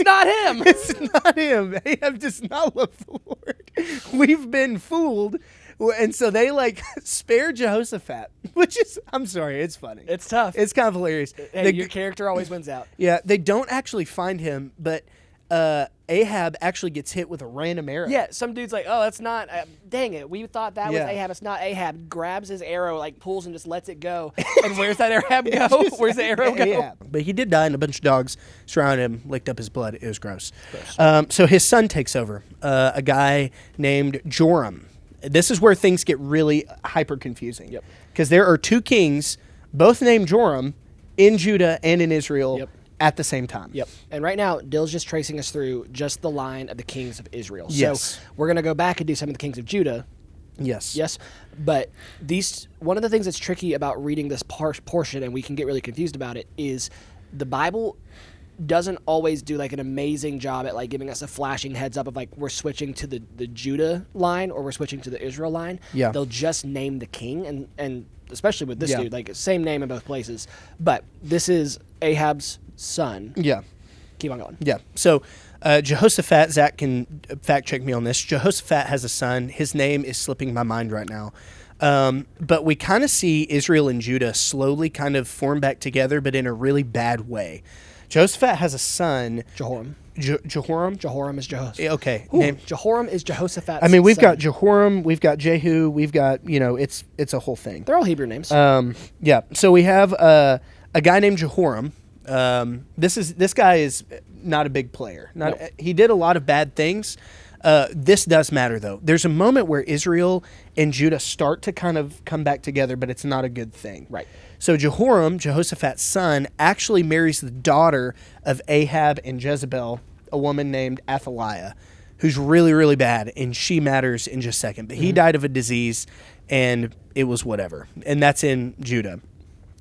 not him. It's not him. Ahab does not love the Lord. We've been fooled. And so they spare Jehoshaphat, which is, I'm sorry, it's funny. It's tough. It's kind of hilarious. Hey, your character always wins out. Yeah, they don't actually find him, but Ahab actually gets hit with a random arrow. Yeah, some dude's like, "Oh, that's not. Dang it, we thought that was Yeah. Ahab. It's not Ahab." Grabs his arrow, pulls and just lets it go. And where's that Ahab go? Where's the arrow go? Ahab. But he did die, and a bunch of dogs surrounded him, licked up his blood. It was gross. So his son takes over, a guy named Joram. This is where things get really hyper confusing. Yep. Because there are two kings, both named Joram, in Judah and in Israel. Yep. At the same time. Yep. And right now, Dill's just tracing us through just the line of the kings of Israel. Yes. So we're going to go back and do some of the kings of Judah. Yes. Yes. But one of the things that's tricky about reading this portion, and we can get really confused about it, is the Bible doesn't always do an amazing job at giving us a flashing heads up of we're switching to the Judah line or we're switching to the Israel line. Yeah. They'll just name the king, and especially with this Yeah. dude, same name in both places. But this is Ahab's son. Yeah. Keep on going. Yeah. So Jehoshaphat, Zach can fact check me on this. Jehoshaphat has a son. His name is slipping my mind right now. But we kind of see Israel and Judah slowly kind of form back together, but in a really bad way. Jehoshaphat has a son. Jehoram. Jehoram? Jehoram is Jehoshaphat. Okay. Jehoram is Jehoshaphat's I mean, we've son. got Jehoram, we've got Jehu, we've got, it's a whole thing. They're all Hebrew names. Yeah. So we have a guy named Jehoram. This guy is not a big player. He did a lot of bad things. This does matter, though. There's a moment where Israel and Judah start to kind of come back together, but it's not a good thing. Right. So Jehoram, Jehoshaphat's son, actually marries the daughter of Ahab and Jezebel, a woman named Athaliah, who's really, really bad, and she matters in just a second. But he died of a disease, and it was whatever. And that's in Judah.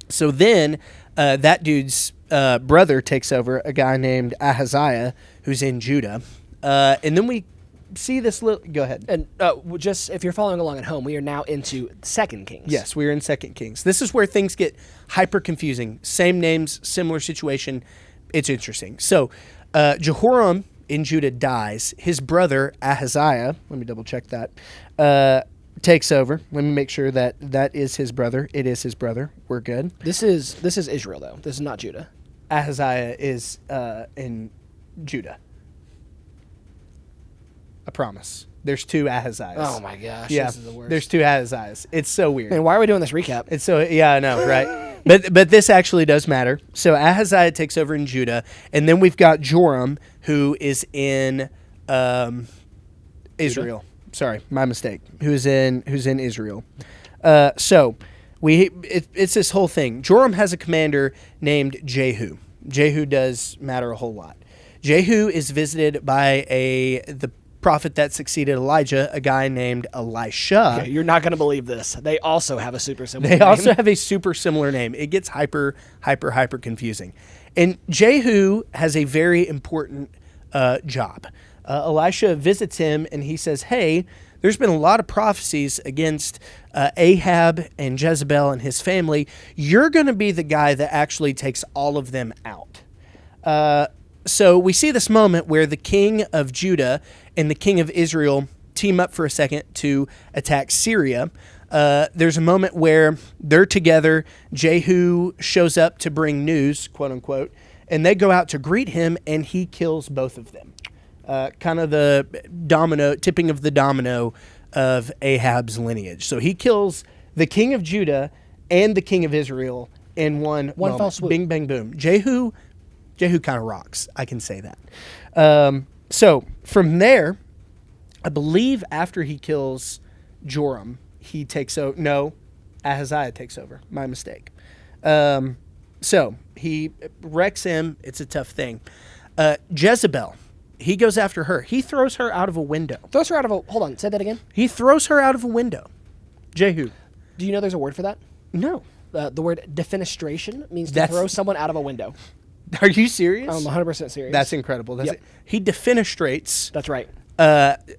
So then that dude's brother takes over, a guy named Ahaziah, who's in Judah. And then we see this little... Go ahead. And just if you're following along at home, we are now into 2 Kings. Yes, we are in 2 Kings. This is where things get hyper confusing. Same names, similar situation. It's interesting. So Jehoram in Judah dies. His brother Ahaziah, let me double check that, takes over. Let me make sure that is his brother. It is his brother. We're good. This is Israel, though. This is not Judah. Ahaziah is in Judah. I promise. There's 2 Ahaziahs. Oh my gosh, Yeah, this is the worst. there's 2 Ahaziahs. It's so weird. Man, why are we doing this recap? It's so, yeah, I know, right? But this actually does matter. So Ahaziah takes over in Judah, and then we've got Joram, who is in Israel. Sorry, my mistake. Who's in Israel? So it's this whole thing. Joram has a commander named Jehu. Jehu does matter a whole lot. Jehu is visited by the prophet that succeeded Elijah, a guy named Elisha. Okay, you're not going to believe this. They also have a super similar They name. also have a super similar name. It gets hyper confusing. And Jehu has a very important job. Elisha visits him and he says, hey, there's been a lot of prophecies against Ahab and Jezebel and his family. You're going to be the guy that actually takes all of them out. So we see this moment where the king of Judah and the king of Israel team up for a second to attack Syria. There's a moment where they're together. Jehu shows up to bring news, quote unquote, and they go out to greet him, and he kills both of them. Kind of the tipping of the domino of Ahab's lineage. So he kills the king of Judah and the king of Israel in one moment. fell swoop. Bing, bang, boom. Jehu kind of rocks. I can say that. So from there, I believe after he kills Joram, he takes over. No, Ahaziah takes over. My mistake. So he wrecks him. It's a tough thing. Jezebel, he goes after her. He throws her out of a window. Throws her out of a... Hold on, say that again. He throws her out of a window. Jehu. Do you know there's a word for that? No. The word defenestration means to That's- throw someone out of a window. Are you serious? I'm 100% serious. That's incredible. Yep. He defenestrates That's right.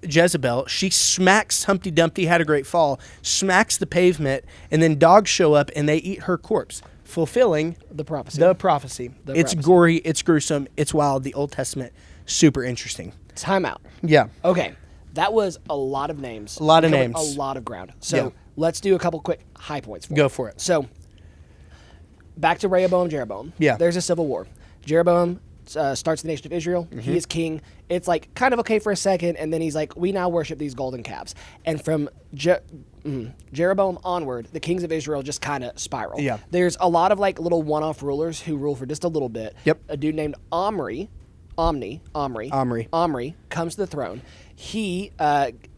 Jezebel. She smacks Humpty Dumpty, had a great fall, smacks the pavement, and then dogs show up and they eat her corpse, fulfilling The prophecy. the prophecy. It's prophecy. gory, it's gruesome, it's wild. The Old Testament, super interesting. Time out. Yeah. Okay. That was a lot of names. A lot of We covered names. A lot of ground. So Yeah. let's do a couple quick high points. Go for it. So back to Rehoboam, Jeroboam. Yeah. There's a civil war. Jeroboam starts the nation of Israel. Mm-hmm. He is king. It's like kind of okay for a second, and then he's like, we now worship these golden calves. And from Jeroboam onward, the kings of Israel just kind of spiral. Yeah. There's a lot of like little one-off rulers who rule for just a little bit. Yep. A dude named Omri comes to the throne. He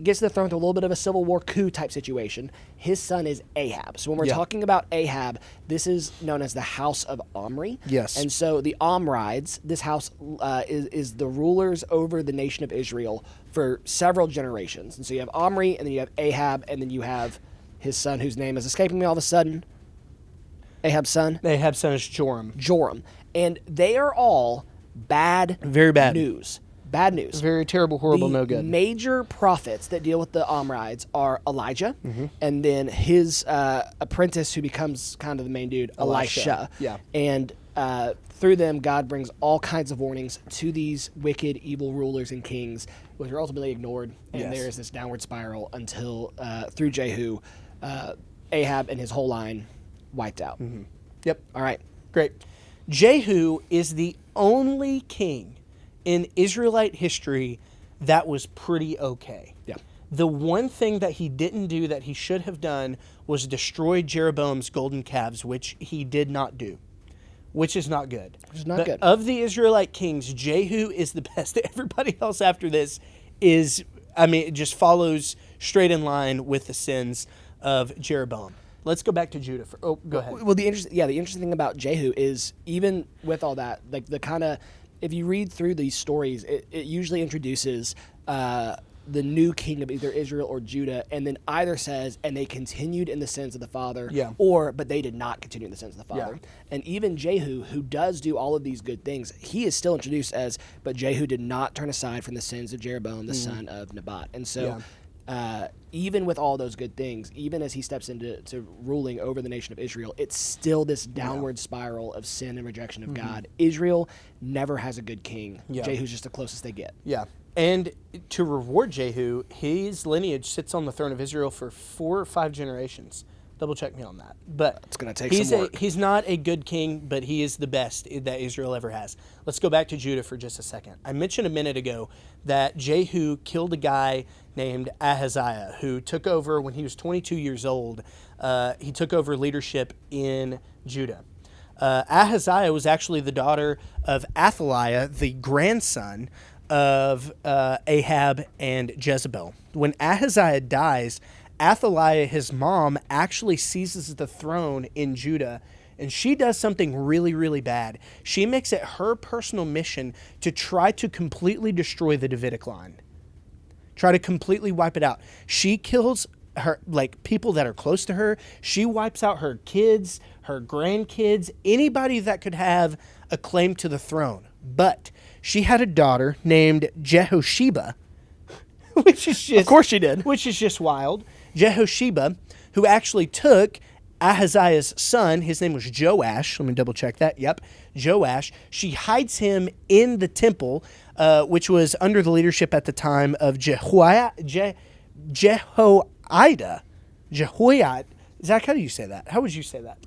gets to the throne through a little bit of a civil war coup type situation. His son is Ahab. So when we're Yeah. talking about Ahab, this is known as the house of Omri. Yes. And so the Omrides, this house is the rulers over the nation of Israel for several generations. And so you have Omri, and then you have Ahab, and then you have his son, whose name is escaping me all of a sudden. Ahab's son? Ahab's son is Joram. Joram. And they are all bad Very bad. news. Bad news. Very terrible, horrible, The no good. major prophets that deal with the Omrides are Elijah, Mm-hmm. and then his apprentice, who becomes kind of the main dude, Elisha. Yeah. And through them, God brings all kinds of warnings to these wicked, evil rulers and kings, which are ultimately ignored. And Yes. there is this downward spiral until, through Jehu, Ahab and his whole line wiped out. Yep. All right. Great. Jehu is the only king in Israelite history that was pretty okay. Yeah. The one thing that he didn't do that he should have done was destroy Jeroboam's golden calves, which he did not do, which is not good. Which is not But good. Of the Israelite kings, Jehu is the best. Everybody else after this is, it just follows straight in line with the sins of Jeroboam. Let's go back to Judah. Go ahead. Well, the interesting thing about Jehu is, even with all that, like the kind of, if you read through these stories, it usually introduces the new king of either Israel or Judah, and then either says, and they continued in the sins of the father, Yeah. or but they did not continue in the sins of the father. Yeah. And even Jehu, who does do all of these good things, he is still introduced as, but Jehu did not turn aside from the sins of Jeroboam, the son of Nebat. And so, even with all those good things, even as he steps into ruling over the nation of Israel, it's still this downward spiral of sin and rejection of God. Israel never has a good king. Yeah. Jehu's just the closest they get. Yeah. And to reward Jehu, his lineage sits on the throne of Israel for 4 or 5 generations Double check me on that. But it's going to take some work. He's not a good king, but he is the best that Israel ever has. Let's go back to Judah for just a second. I mentioned a minute ago that Jehu killed a guy named Ahaziah, who took over when he was 22 years old. He took over leadership in Judah. Ahaziah was actually the daughter of Athaliah, the grandson of Ahab and Jezebel. When Ahaziah dies, Athaliah, his mom, actually seizes the throne in Judah, and she does something really, really bad. She makes it her personal mission to try to completely destroy the Davidic line, try to completely wipe it out. She kills her, like, people that are close to her. She wipes out her kids, her grandkids, anybody that could have a claim to the throne. But she had a daughter named Jehosheba, which is just... Of course she did. Which is just wild. Jehosheba, who actually took Ahaziah's son, his name was Joash. Let me double check that. Yep, Joash. She hides him in the temple, which was under the leadership at the time of Jehoiada. Jehoiada. Zach, how do you say that? How would you say that?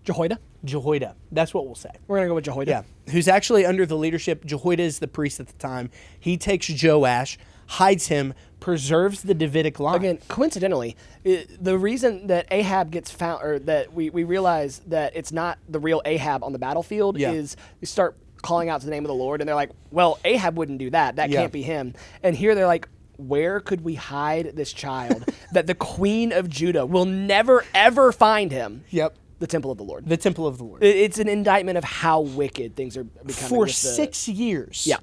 Jehoiada? Jehoiada. That's what we'll say. We're going to go with Jehoiada. Yeah, who's actually under the leadership. Jehoiada is the priest at the time. He takes Joash, hides him, preserves the Davidic line. Again, coincidentally, the reason that Ahab gets found, or that we realize that it's not the real Ahab on the battlefield, is you start calling out to the name of the Lord, and they're like, well, Ahab wouldn't do that. That can't be him. And here they're like, where could we hide this child that the queen of Judah will never, ever find him? Yep. The temple of the Lord. The temple of the Lord. It's an indictment of how wicked things are becoming. For 6 years. Yeah.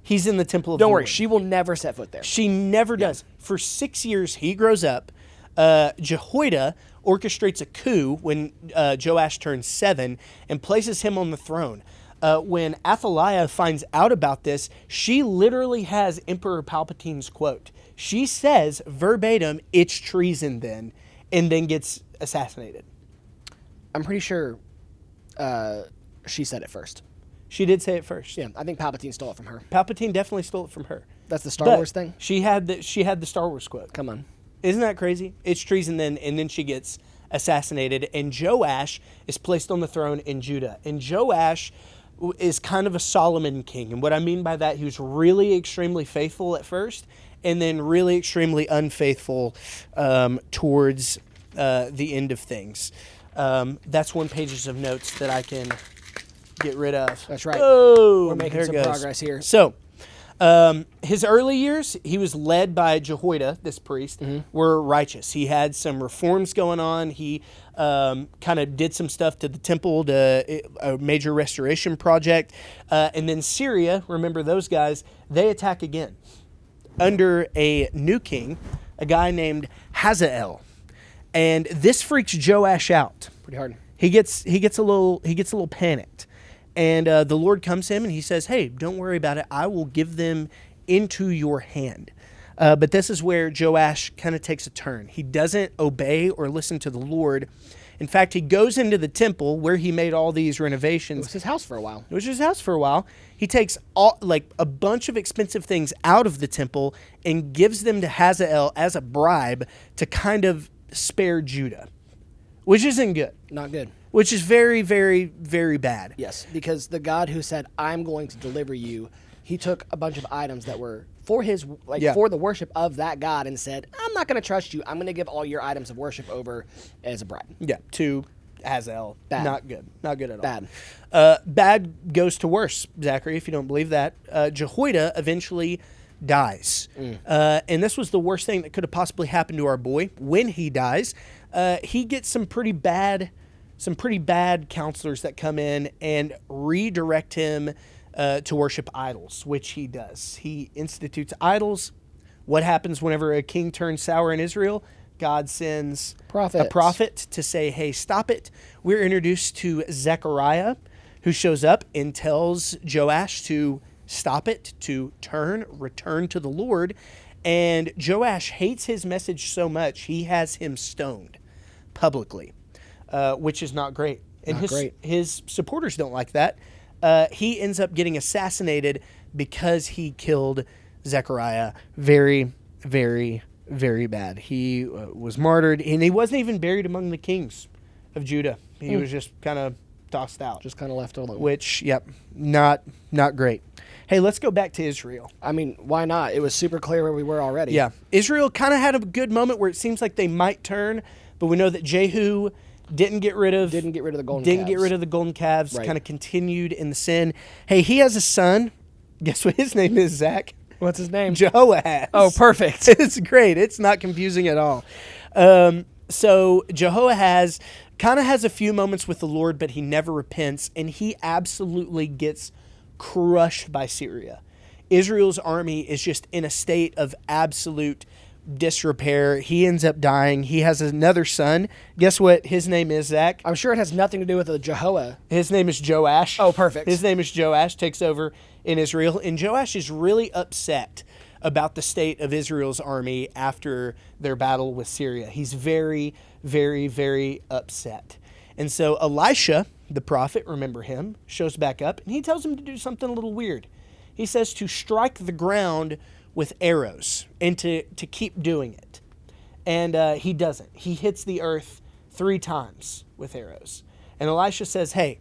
He's in the temple of the Don't Lord. worry, she will never set foot there. She never does. For 6 years, he grows up. Jehoiada orchestrates a coup when Joash turns 7 and places him on the throne. When Athaliah finds out about this, she literally has Emperor Palpatine's quote. She says verbatim, "It's treason then," and then gets assassinated. I'm pretty sure she said it first. She did say it first. Yeah, I think Palpatine stole it from her. Palpatine definitely stole it from her. That's the Star Wars thing? She had the Star Wars quote. Come on. Isn't that crazy? It's treason then, and then she gets assassinated, and Joash is placed on the throne in Judah. And Joash is kind of a Solomon king. And what I mean by that, he was really extremely faithful at first, and then really extremely unfaithful towards the end of things. That's 1 page of notes that I can get rid of. That's right. Oh, we're making some progress here. So, his early years, he was led by Jehoiada, this priest, were righteous. He had some reforms going on. He kind of did some stuff to the temple, a major restoration project. And then Syria, remember those guys, they attack again under a new king, a guy named Hazael. And this freaks Joash out. Pretty hard. He gets a little panicked. And the Lord comes to him and he says, "Hey, don't worry about it. I will give them into your hand." But this is where Joash kind of takes a turn. He doesn't obey or listen to the Lord. In fact, he goes into the temple where he made all these renovations. It was his house for a while. It was his house for a while. He takes a bunch of expensive things out of the temple and gives them to Hazael as a bribe to kind of spare Judah, which isn't good. Not good. Which is very, very, very bad. Yes, because the God who said, "I'm going to deliver you," he took a bunch of items that were for his, for the worship of that God, and said, "I'm not going to trust you. I'm going to give all your items of worship over as a bribe." Yeah, to Hazael. Bad. Not good. Not good at all. Bad. Bad goes to worse, Zachary, if you don't believe that. Jehoiada eventually dies. And this was the worst thing that could have possibly happened to our boy. When he dies, he gets some pretty bad counselors that come in and redirect him to worship idols, which he does. He institutes idols. What happens whenever a king turns sour in Israel? God sends a prophet to say, "Hey, stop it." We're introduced to Zechariah, who shows up and tells Joash to stop it, to return to the Lord. And Joash hates his message so much, he has him stoned publicly, which is not great. And his supporters don't like that. He ends up getting assassinated because he killed Zechariah. Very, very very bad. He was martyred, and he wasn't even buried among the kings of Judah. He was just kind of tossed out. Just kind of left alone. Which, not great. Hey, let's go back to Israel. I mean, why not? It was super clear where we were already. Yeah. Israel kind of had a good moment where it seems like they might turn, but we know that Jehu didn't get rid of the golden calves. Kind of continued in the sin. Hey, he has a son. Guess what his name is, Zach? What's his name? Jehoahaz. Oh, perfect. It's great. It's not confusing at all. So Jehoahaz kind of has a few moments with the Lord, but he never repents, and he absolutely gets crushed by Syria. Israel's army is just in a state of absolute disrepair. He ends up dying. He has another son. Guess what his name is, Zach? I'm sure it has nothing to do with the Jehovah. His name is Joash. Oh, perfect. His name is Joash, takes over in Israel, and Joash is really upset about the state of Israel's army after their battle with Syria. He's very, very, very upset. And so Elisha, the prophet, remember him, shows back up, and he tells him to do something a little weird. He says to strike the ground with arrows and to keep doing it. And he doesn't. He hits the earth 3 times with arrows. And Elisha says, hey,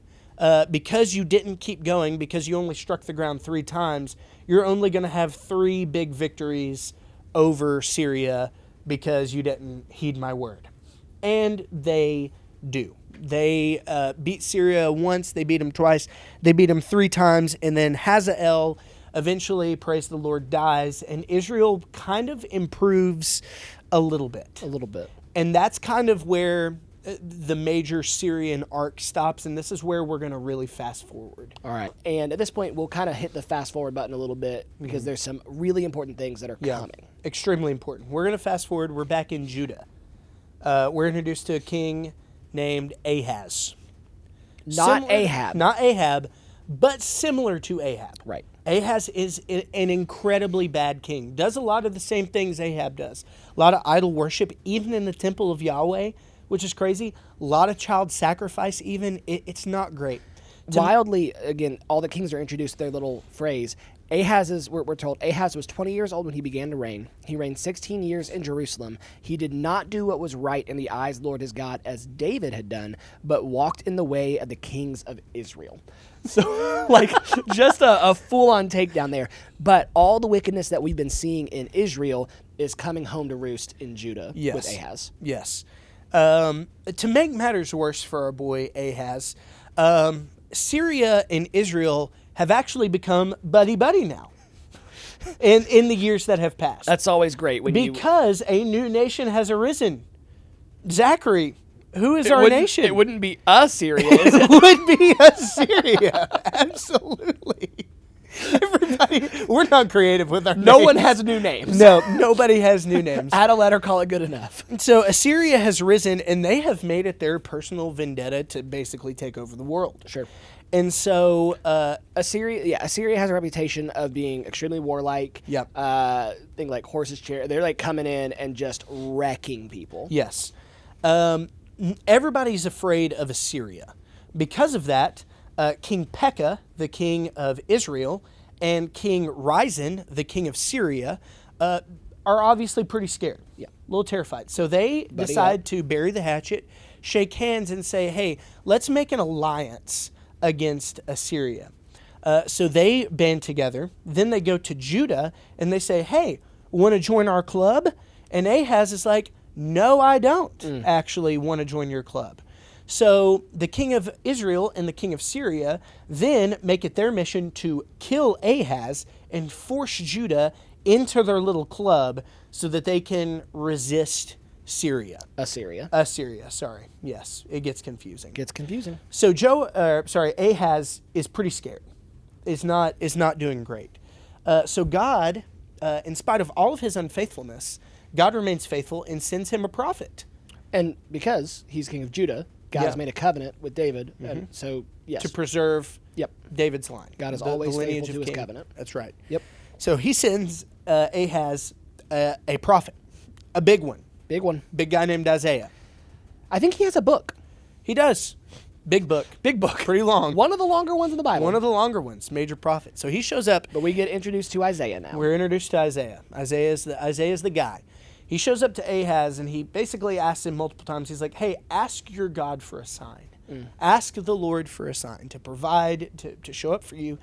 because you didn't keep going, because you only struck the ground 3 times, you're only going to have 3 big victories over Syria because you didn't heed my word. And they do. They beat Syria once, they beat them twice, they beat them 3 times, and then Hazael eventually, praise the Lord, dies, and Israel kind of improves a little bit. A little bit. And that's kind of where the major Syrian arc stops, and this is where we're going to really fast forward. All right. And at this point, we'll kind of hit the fast forward button a little bit because there's some really important things that are coming. Extremely important. We're going to fast forward. We're back in Judah. We're introduced to a king named Ahaz. Not Ahab. Not Ahab, but similar to Ahab. Right. Ahaz is an incredibly bad king. Does a lot of the same things Ahab does. A lot of idol worship, even in the temple of Yahweh, which is crazy. A lot of child sacrifice, even. It's not great. Wildly, again, all the kings are introduced to their little phrase. We're told, Ahaz was 20 years old when he began to reign. He reigned 16 years in Jerusalem. He did not do what was right in the eyes of the Lord his God as David had done, but walked in the way of the kings of Israel. So, just a full-on takedown there. But all the wickedness that we've been seeing in Israel is coming home to roost in Judah with Ahaz. Yes. To make matters worse for our boy Ahaz, Syria and Israel have actually become buddy-buddy now in the years that have passed. That's always great. Because a new nation has arisen. Zachary, who is our nation? It wouldn't be Assyria, is it? Would be Assyria. Absolutely. Everybody, we're not creative with our names. No one has new names. No, nobody has new names. Add a letter, call it good enough. So Assyria has risen, and they have made it their personal vendetta to basically take over the world. Sure. And so Assyria has a reputation of being extremely warlike. Yep. Things like horses, chariot. They're like coming in and just wrecking people. Yes. Everybody's afraid of Assyria. Because of that, King Pekah, the king of Israel, and King Rezin, the king of Syria, are obviously pretty scared. Yeah. A little terrified. So they decide to bury the hatchet, shake hands, and say, hey, let's make an alliance against Assyria. So they band together. Then they go to Judah, and they say, hey, want to join our club? And Ahaz is like, no, I don't actually want to join your club. So the king of Israel and the king of Syria then make it their mission to kill Ahaz and force Judah into their little club so that they can resist Assyria, sorry. Yes, it gets confusing. So Ahaz is pretty scared. Is not doing great. So God, in spite of all of his unfaithfulness, God remains faithful and sends him a prophet. And because he's king of Judah, God has made a covenant with David, and so to preserve David's line. God is always faithful to his covenant. That's right. Yep. So he sends Ahaz a prophet, a big one. Big guy named Isaiah. I think he has a book. He does. Big book. Pretty long. One of the longer ones in the Bible. One of the longer ones. Major prophet. So he shows up. But we get introduced to Isaiah now. We're introduced to Isaiah. Isaiah is the guy. He shows up to Ahaz, and he basically asks him multiple times. He's like, hey, ask your God for a sign. Ask the Lord for a sign to provide, to show up for you.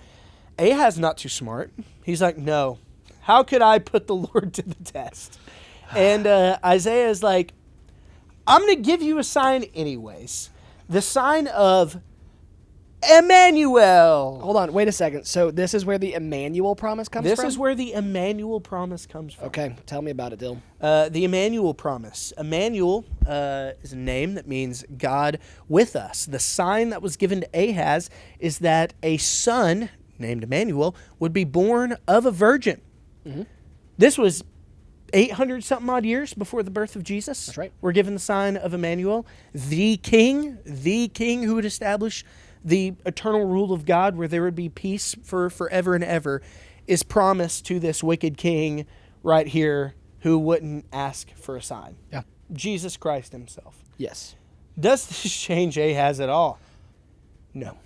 Ahaz not too smart. He's like, no. How could I put the Lord to the test? And Isaiah is like, I'm going to give you a sign anyways. The sign of Emmanuel. Hold on, wait a second. So this is where the Emmanuel promise comes from? This is where the Emmanuel promise comes from. Okay, tell me about it, Dill. The Emmanuel promise. Emmanuel is a name that means God with us. The sign that was given to Ahaz is that a son named Emmanuel would be born of a virgin. Mm-hmm. This was 800-something odd years before the birth of Jesus. That's right. We're given the sign of Emmanuel, the king who would establish the eternal rule of God where there would be peace for forever and ever, is promised to this wicked king right here who wouldn't ask for a sign. Yeah. Jesus Christ himself. Yes. Does this change Ahaz at all? No.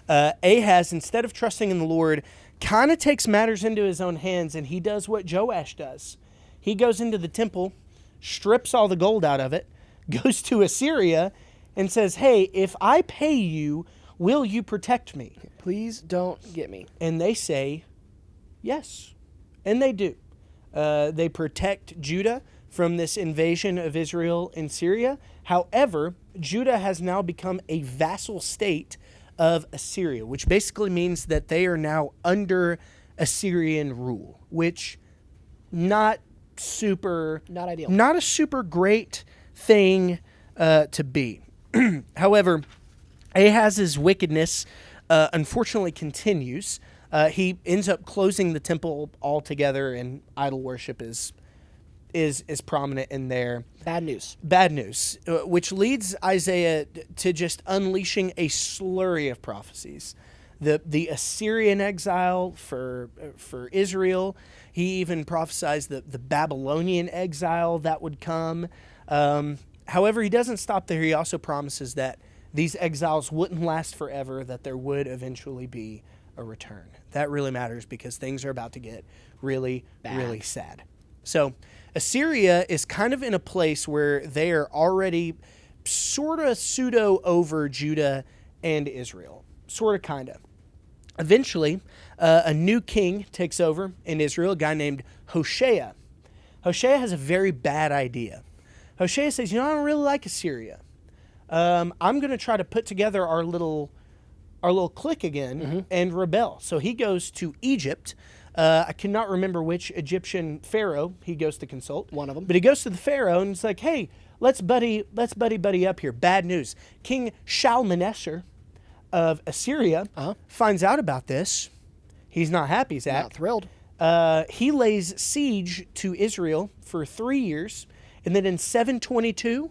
Ahaz, instead of trusting in the Lord, kind of takes matters into his own hands, and he does what Joash does. He goes into the temple, strips all the gold out of it, goes to Assyria, and says, hey, if I pay you, will you protect me? Please don't get me. And they say, yes. And they do. They protect Judah from this invasion of Israel and Syria. However, Judah has now become a vassal state of Assyria, which basically means that they are now under Assyrian rule, which not ideal. Not a super great thing to be. However, Ahaz's wickedness unfortunately continues. He ends up closing the temple altogether, and idol worship is prominent in there. Bad news, which leads Isaiah to just unleashing a slurry of prophecies. The Assyrian exile for Israel. He even prophesies the Babylonian exile that would come. However, he doesn't stop there. He also promises that these exiles wouldn't last forever, that there would eventually be a return. That really matters because things are about to get really, really sad. So Assyria is kind of in a place where they are already sort of pseudo over Judah and Israel. Sort of, kind of. Eventually, a new king takes over in Israel, a guy named Hoshea. Hoshea has a very bad idea. Hoshea says, I don't really like Assyria. I'm going to try to put together our little clique again and rebel. So he goes to Egypt. I cannot remember which Egyptian pharaoh he goes to consult. One of them. But he goes to the pharaoh and it's like, hey, let's buddy up here. Bad news. King Shalmaneser of Assyria finds out about this. He's not happy, Zach. Not thrilled. He lays siege to Israel for 3 years. And then in 722,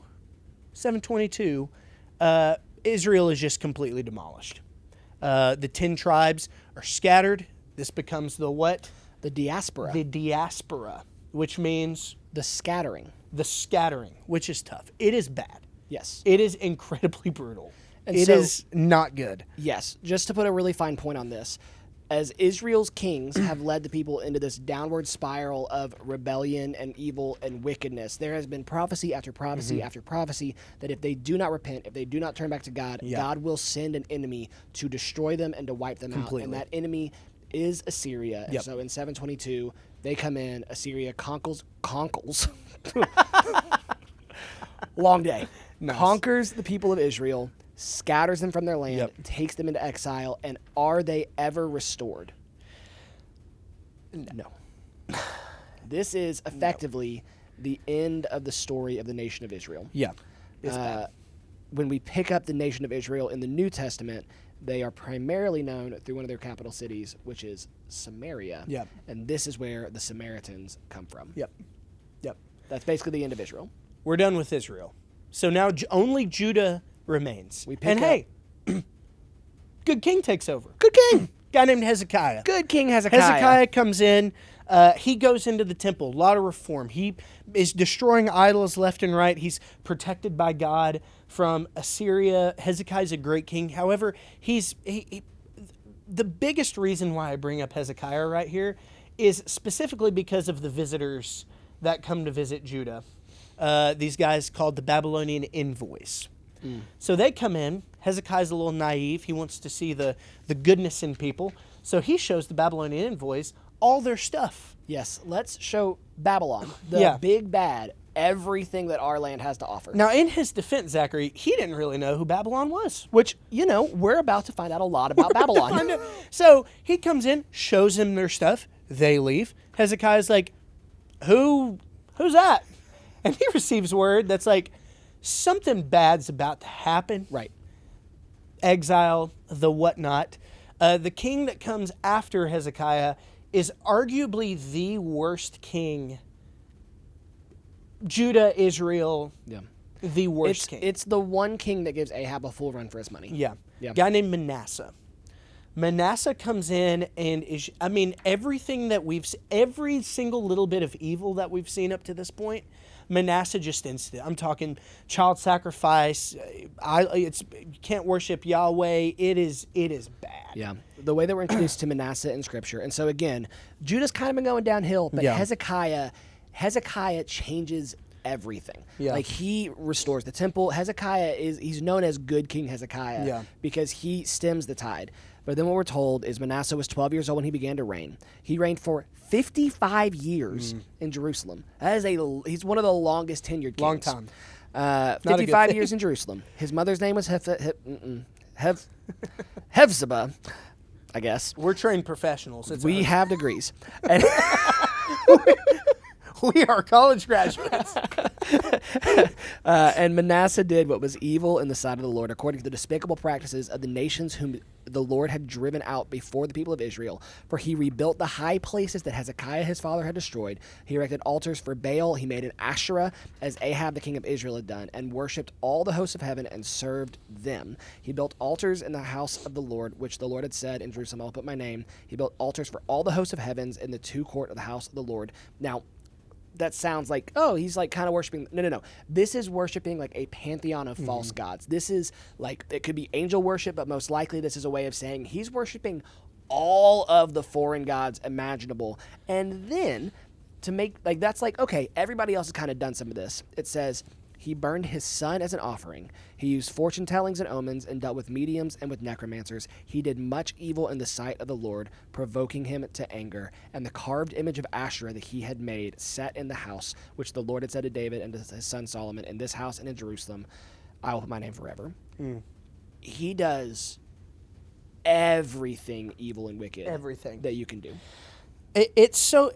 Israel is just completely demolished. The 10 tribes are scattered. This becomes the what? The diaspora. The diaspora, which means? The scattering. The scattering, which is tough. It is bad. Yes. It is incredibly brutal. And it so, is not good. Yes. Just to put a really fine point on this, as Israel's kings have led the people into this downward spiral of rebellion and evil and wickedness, there has been prophecy after prophecy after prophecy that if they do not repent, if they do not turn back to God, God will send an enemy to destroy them and to wipe them out. And that enemy is Assyria. And so in 722, they come in, Assyria conkles. Long day. Nice. Conquers the people of Israel, scatters them from their land, takes them into exile, and are they ever restored? No. This is effectively the end of the story of the nation of Israel. Yeah. When we pick up the nation of Israel in the New Testament, they are primarily known through one of their capital cities, which is Samaria. Yep. And this is where the Samaritans come from. Yep. That's basically the end of Israel. We're done with Israel. So now only Judah remains. Hey, good king takes over. Good king. Guy named Hezekiah. Good King Hezekiah. Hezekiah comes in. He goes into the temple. A lot of reform. He is destroying idols left and right. He's protected by God from Assyria. Hezekiah's a great king. However, the biggest reason why I bring up Hezekiah right here is specifically because of the visitors that come to visit Judah. These guys called the Babylonian envoys. So they come in. Hezekiah's a little naive. He wants to see the goodness in people. So he shows the Babylonian envoys all their stuff. Yes, let's show Babylon, the big bad, everything that our land has to offer. Now, in his defense, Zachary, he didn't really know who Babylon was. Which, we're about to find out a lot about Babylon. So he comes in, shows him their stuff. They leave. Hezekiah's like, who's that? And he receives word that's like, something bad's about to happen. Right. Exile, the whatnot. The king that comes after Hezekiah is arguably the worst king. Judah, Israel, the worst king. It's the one king that gives Ahab a full run for his money. Yeah. Guy named Manasseh. Manasseh comes in and everything that every single little bit of evil that we've seen up to this point, Manasseh just instant. I'm talking child sacrifice. You can't worship Yahweh. It is bad. Yeah, the way that we're introduced to Manasseh in Scripture, and so again, Judah's kind of been going downhill, but Hezekiah changes everything. Yeah. Like, he restores the temple. Hezekiah he's known as Good King Hezekiah because he stems the tide. But then what we're told is Manasseh was 12 years old when he began to reign. He reigned for 55 years in Jerusalem. He's one of the longest tenured kings. Long time. 55 years in Jerusalem. His mother's name was Hephzibah, I guess. We're trained professionals. We have degrees. And we are college graduates. And Manasseh did what was evil in the sight of the Lord, according to the despicable practices of the nations whom the Lord had driven out before the people of Israel. For he rebuilt the high places that Hezekiah his father had destroyed. He erected altars for Baal. He made an Asherah, as Ahab the king of Israel had done, and worshipped all the hosts of heaven and served them. He built altars in the house of the Lord, which the Lord had said, in Jerusalem I'll put my name. He built altars for all the hosts of heavens in the two court of the house of the Lord. Now, that sounds like, he's like kind of worshiping. No. This is worshiping like a pantheon of false gods. This is like, it could be angel worship, but most likely this is a way of saying he's worshiping all of the foreign gods imaginable. And then to make, like, that's like, okay, everybody else has kind of done some of this. It says, he burned his son as an offering. He used fortune tellings and omens and dealt with mediums and with necromancers. He did much evil in the sight of the Lord, provoking him to anger. And the carved image of Asherah that he had made set in the house, which the Lord had said to David and to his son Solomon, in this house and in Jerusalem, I will put my name forever. He does everything evil and wicked that you can do. It's so,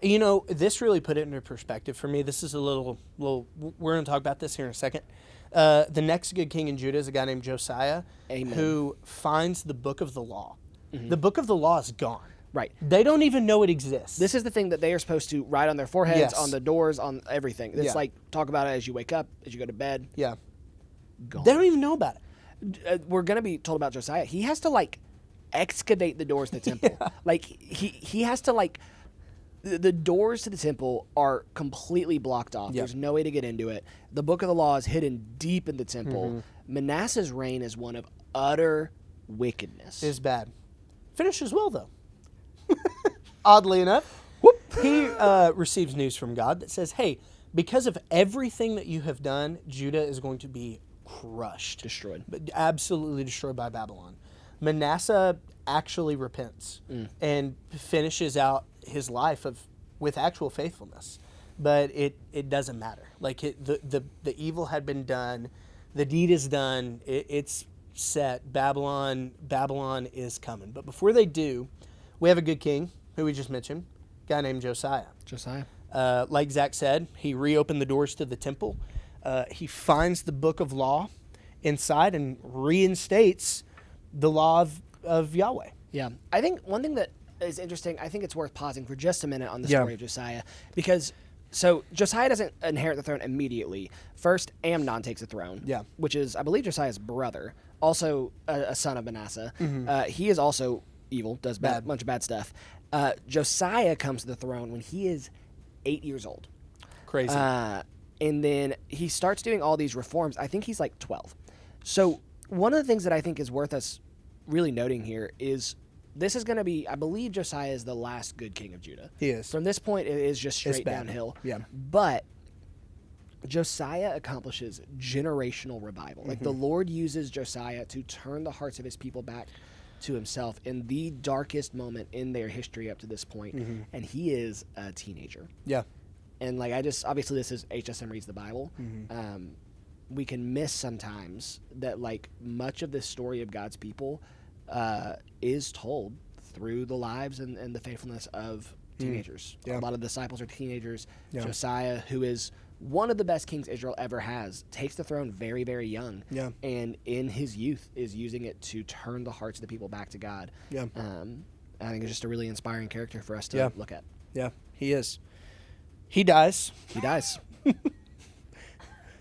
this really put it into perspective for me. This is a little, we're going to talk about this here in a second. The next good king in Judah is a guy named Josiah, who finds the book of the law. The book of the law is gone. Right. They don't even know it exists. This is the thing that they are supposed to write on their foreheads, on the doors, on everything. It's like, talk about it as you wake up, as you go to bed. Yeah. Gone. They don't even know about it. We're going to be told about Josiah. He has to, excavate the doors to the temple. He has to, the doors to the temple are completely blocked off. There's no way to get into it. The book of the law is hidden deep in the temple. Manasseh's reign is one of utter wickedness. It is bad. Finishes well, though. Oddly enough, he receives news from God that says, hey, because of everything that you have done, Judah is going to be crushed. Destroyed. Absolutely destroyed by Babylon. Manasseh actually repents and finishes out his life with actual faithfulness, but it doesn't matter. The evil had been done, the deed is done. It's set. Babylon is coming. But before they do, we have a good king who we just mentioned, a guy named Josiah. Like Zach said, he reopened the doors to the temple. He finds the book of law inside and reinstates the law of Yahweh. Yeah, I think one thing that is interesting, I think it's worth pausing for just a minute on the story of Josiah, because Josiah doesn't inherit the throne immediately. First, Amnon takes the throne, which is, I believe, Josiah's brother, also a son of Manasseh. He is also evil, does a bunch of bad stuff. Josiah comes to the throne when he is 8 years old. Crazy. And then he starts doing all these reforms. I think he's 12. So one of the things that I think is worth us really noting here is this is going to be, I believe Josiah is the last good king of Judah. He is. From this point, it is just straight bad. downhill. Yeah. But Josiah accomplishes generational revival. Like the Lord uses Josiah to turn the hearts of his people back to himself in the darkest moment in their history up to this point. And he is a teenager. Yeah. And like obviously this is HSM Reads the Bible. We can miss sometimes that like much of this story of God's people is told through the lives and the faithfulness of teenagers. Yeah. A lot of the disciples are teenagers. Yeah. Josiah, who is one of the best kings Israel ever has, takes the throne very, very young. Yeah. And in his youth is using it to turn the hearts of the people back to God. Yeah. I think it's just a really inspiring character for us to look at. Yeah, he is. He dies. He dies.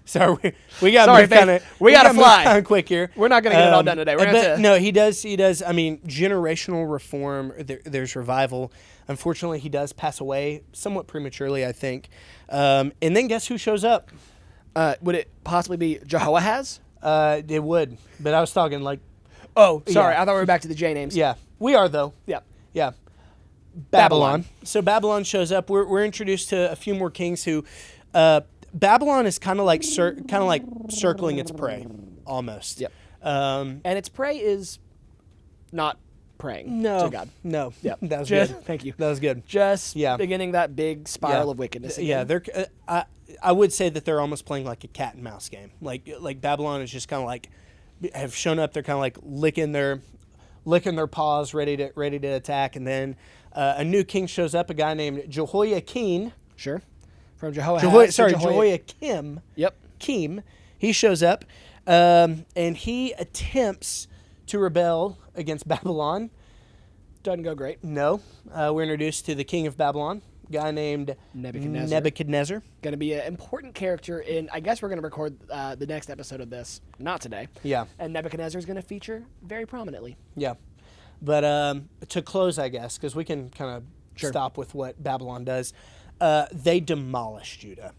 Sorry, we got Sorry, we gotta move fly. kinda quick here. We're not going to get it all done today. We're gonna have to... No, he does. He does. I mean, generational reform. There's revival. Unfortunately, he does pass away somewhat prematurely, I think. And then guess who shows up? Would it possibly be Jehoahaz? It would, but I was talking like. Oh, sorry. Yeah. I thought we were back to the J names. Yeah, we are though. Yeah. Yeah. Babylon. So Babylon shows up. We're introduced to a few more kings who. Babylon is kind of like circling its prey, almost. Yep. And And its prey is not praying no, to God. no. Yep. That was Just, good. Thank you. That was good. Just Yeah. beginning that big spiral of wickedness again. Yeah, they're. I would say that they're almost playing like a cat and mouse game. Like Babylon is just kind of like have shown up. They're kind of like licking their paws, ready to attack, and then a new king shows up. A guy named Jehoiakim. Sure. From Jehoahaz. Jehoiakim. Yep. Kim. He shows up, and he attempts to rebel against Babylon. Doesn't go great. No, we're introduced to the king of Babylon, a guy named Nebuchadnezzar. Going to be an important character in, I guess we're going to record the next episode of this, not today. Yeah. And Nebuchadnezzar is going to feature very prominently. Yeah. But to close, I guess, because we can kind of stop with what Babylon does. They demolish Judah,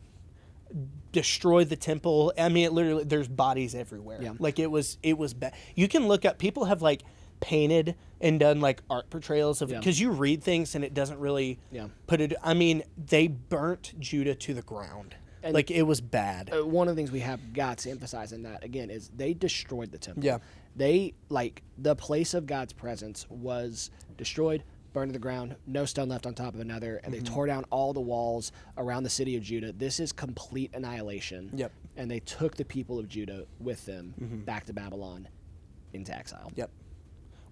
destroy the temple. I mean, it literally, there's bodies everywhere. Yeah. Like it was bad. You can look up, people have like painted and done like art portrayals of it, because you read things and it doesn't really put it. I mean, they burnt Judah to the ground. And like it was bad. One of the things we have got to emphasize in that, again, is they destroyed the temple. Yeah. They, like, the place of God's presence was destroyed, burned to the ground, no stone left on top of another, and they tore down all the walls around the city of Judah. This is complete annihilation. Yep. And they took the people of Judah with them back to Babylon into exile. Yep.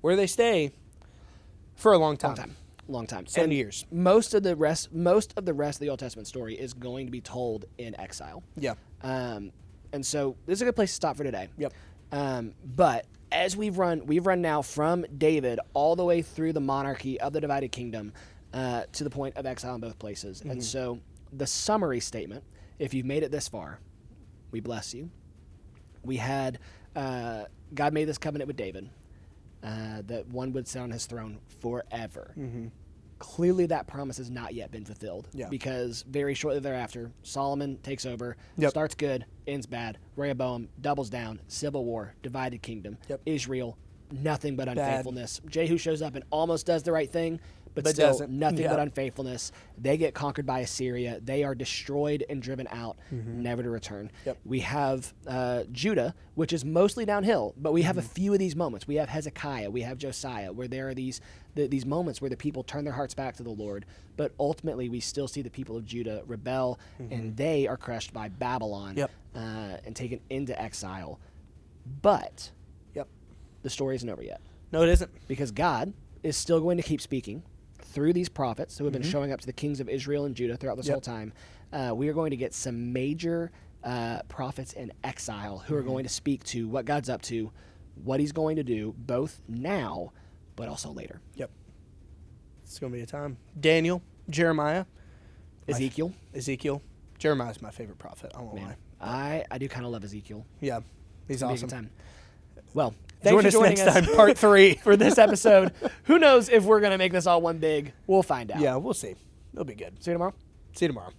Where they stay for a long time. Long time. 70 years. Most of the rest of the Old Testament story is going to be told in exile. Yeah. And so this is a good place to stop for today. Yep. But as we've run now from David all the way through the monarchy of the divided kingdom to the point of exile in both places. And so the summary statement, if you've made it this far, we bless you. We had God made this covenant with David that one would sit on his throne forever. Clearly that promise has not yet been fulfilled because very shortly thereafter, Solomon takes over, starts good, ends bad. Rehoboam doubles down, civil war, divided kingdom, Israel, nothing but unfaithfulness. Jehu shows up and almost does the right thing, but still doesn't. Nothing but unfaithfulness. They get conquered by Assyria. They are destroyed and driven out, never to return. We have Judah, which is mostly downhill, but we have a few of these moments. We have Hezekiah, we have Josiah, where there are these moments where the people turn their hearts back to the Lord, but ultimately we still see the people of Judah rebel, and they are crushed by Babylon and taken into exile. But the story isn't over yet. No, it isn't. Because God is still going to keep speaking through these prophets who have been showing up to the kings of Israel and Judah throughout this whole time. We are going to get some major prophets in exile who are going to speak to what God's up to, what he's going to do, both now, but also later. Yep. It's going to be a time. Daniel, Jeremiah, Ezekiel. Jeremiah's my favorite prophet. I won't lie. I do kind of love Ezekiel. Yeah. He's awesome. Time. Well, thanks for joining us next time, part 3 for this episode. Who knows if we're going to make this all one big? We'll find out. Yeah, we'll see. It'll be good. See you tomorrow. See you tomorrow.